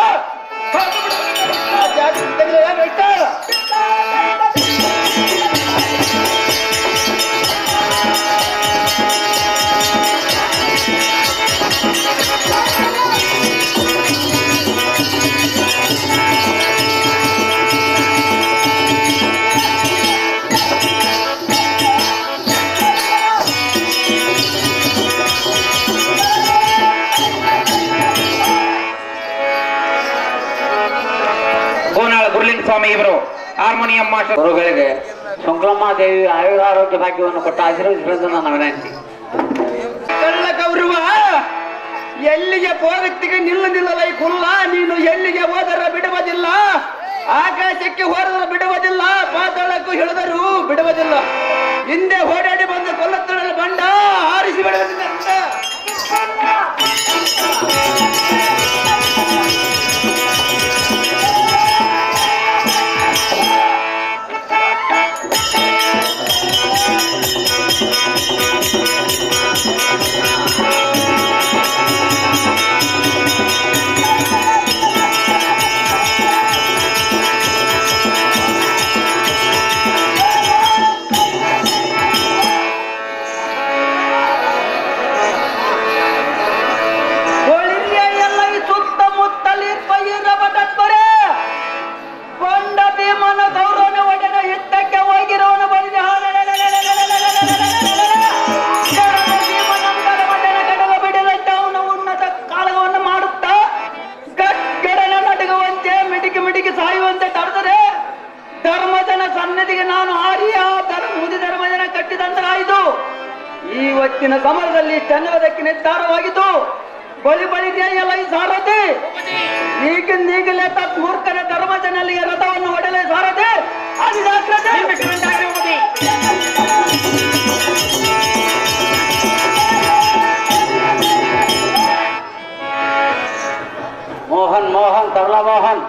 ಸ್ವಾಮಿ ಇವರು ಹಾರ್ಮೋನಿಯಂ ಮಾಸ್ಟರ್ ಗುರುಗಳಿಗೆ ಶುಕ್ಲಮ್ಮ ದೇವಿ ಆರೋಗ್ಯ ಭಾಗ್ಯವನ್ನು ಕೊಟ್ಟು ಆಶೀರ್ವದಿಸುವುದು ನನ್ನ ವಿನಂತಿ. ಕಳ್ಳ ಗೌರವ ಎಲ್ಲಿಗೆ ಹೋಗತ್ತಿಗೆ ನಿಲ್ಲದಿಲ್ಲಲೈ ಕುಲ್ಲ ನೀನು ಎಲ್ಲಿಗೆ ಹೋದರ ಬಿಡುವುದಿಲ್ಲ ಆಕಾಶಕ್ಕೆ ಹೋದರೆ ಬಿಡುವುದಿಲ್ಲ ಪಾತಾಳಕ್ಕೂ ಹಿಡಿದರೂ ಬಿಡುವುದಿಲ್ಲ ಹಿಂದೆ ಓಡಾಡಿ ಬಂದ ಕೊಲ್ಲತ್ತೊಡಲು ಬಂಡ ಆರಿಸಿ ಬಿಡುವುದಿಲ್ಲ ಇವತ್ತಿನ ಸಮರದಲ್ಲಿ ಚನ್ನವದಕ್ಕೆ ನಿರ್ಧಾರವಾಗಿದ್ದು ಬಳಿಗೆ ಎಲ್ಲ ಈ ಸಾರಥಿ ಈಗಿಂದೀಗಲೇ ತತ್ ಮೂರ್ಖನ ಧರ್ಮಜನಲ್ಲಿ ರಥವನ್ನು ಹೊಡೆಯಲೇ ಸಾರಥಿ ಅದು ಜಾಗ್ರತೆ. ಮೋಹನ್ ಮೋಹನ್ ತರಲ ಮೋಹನ್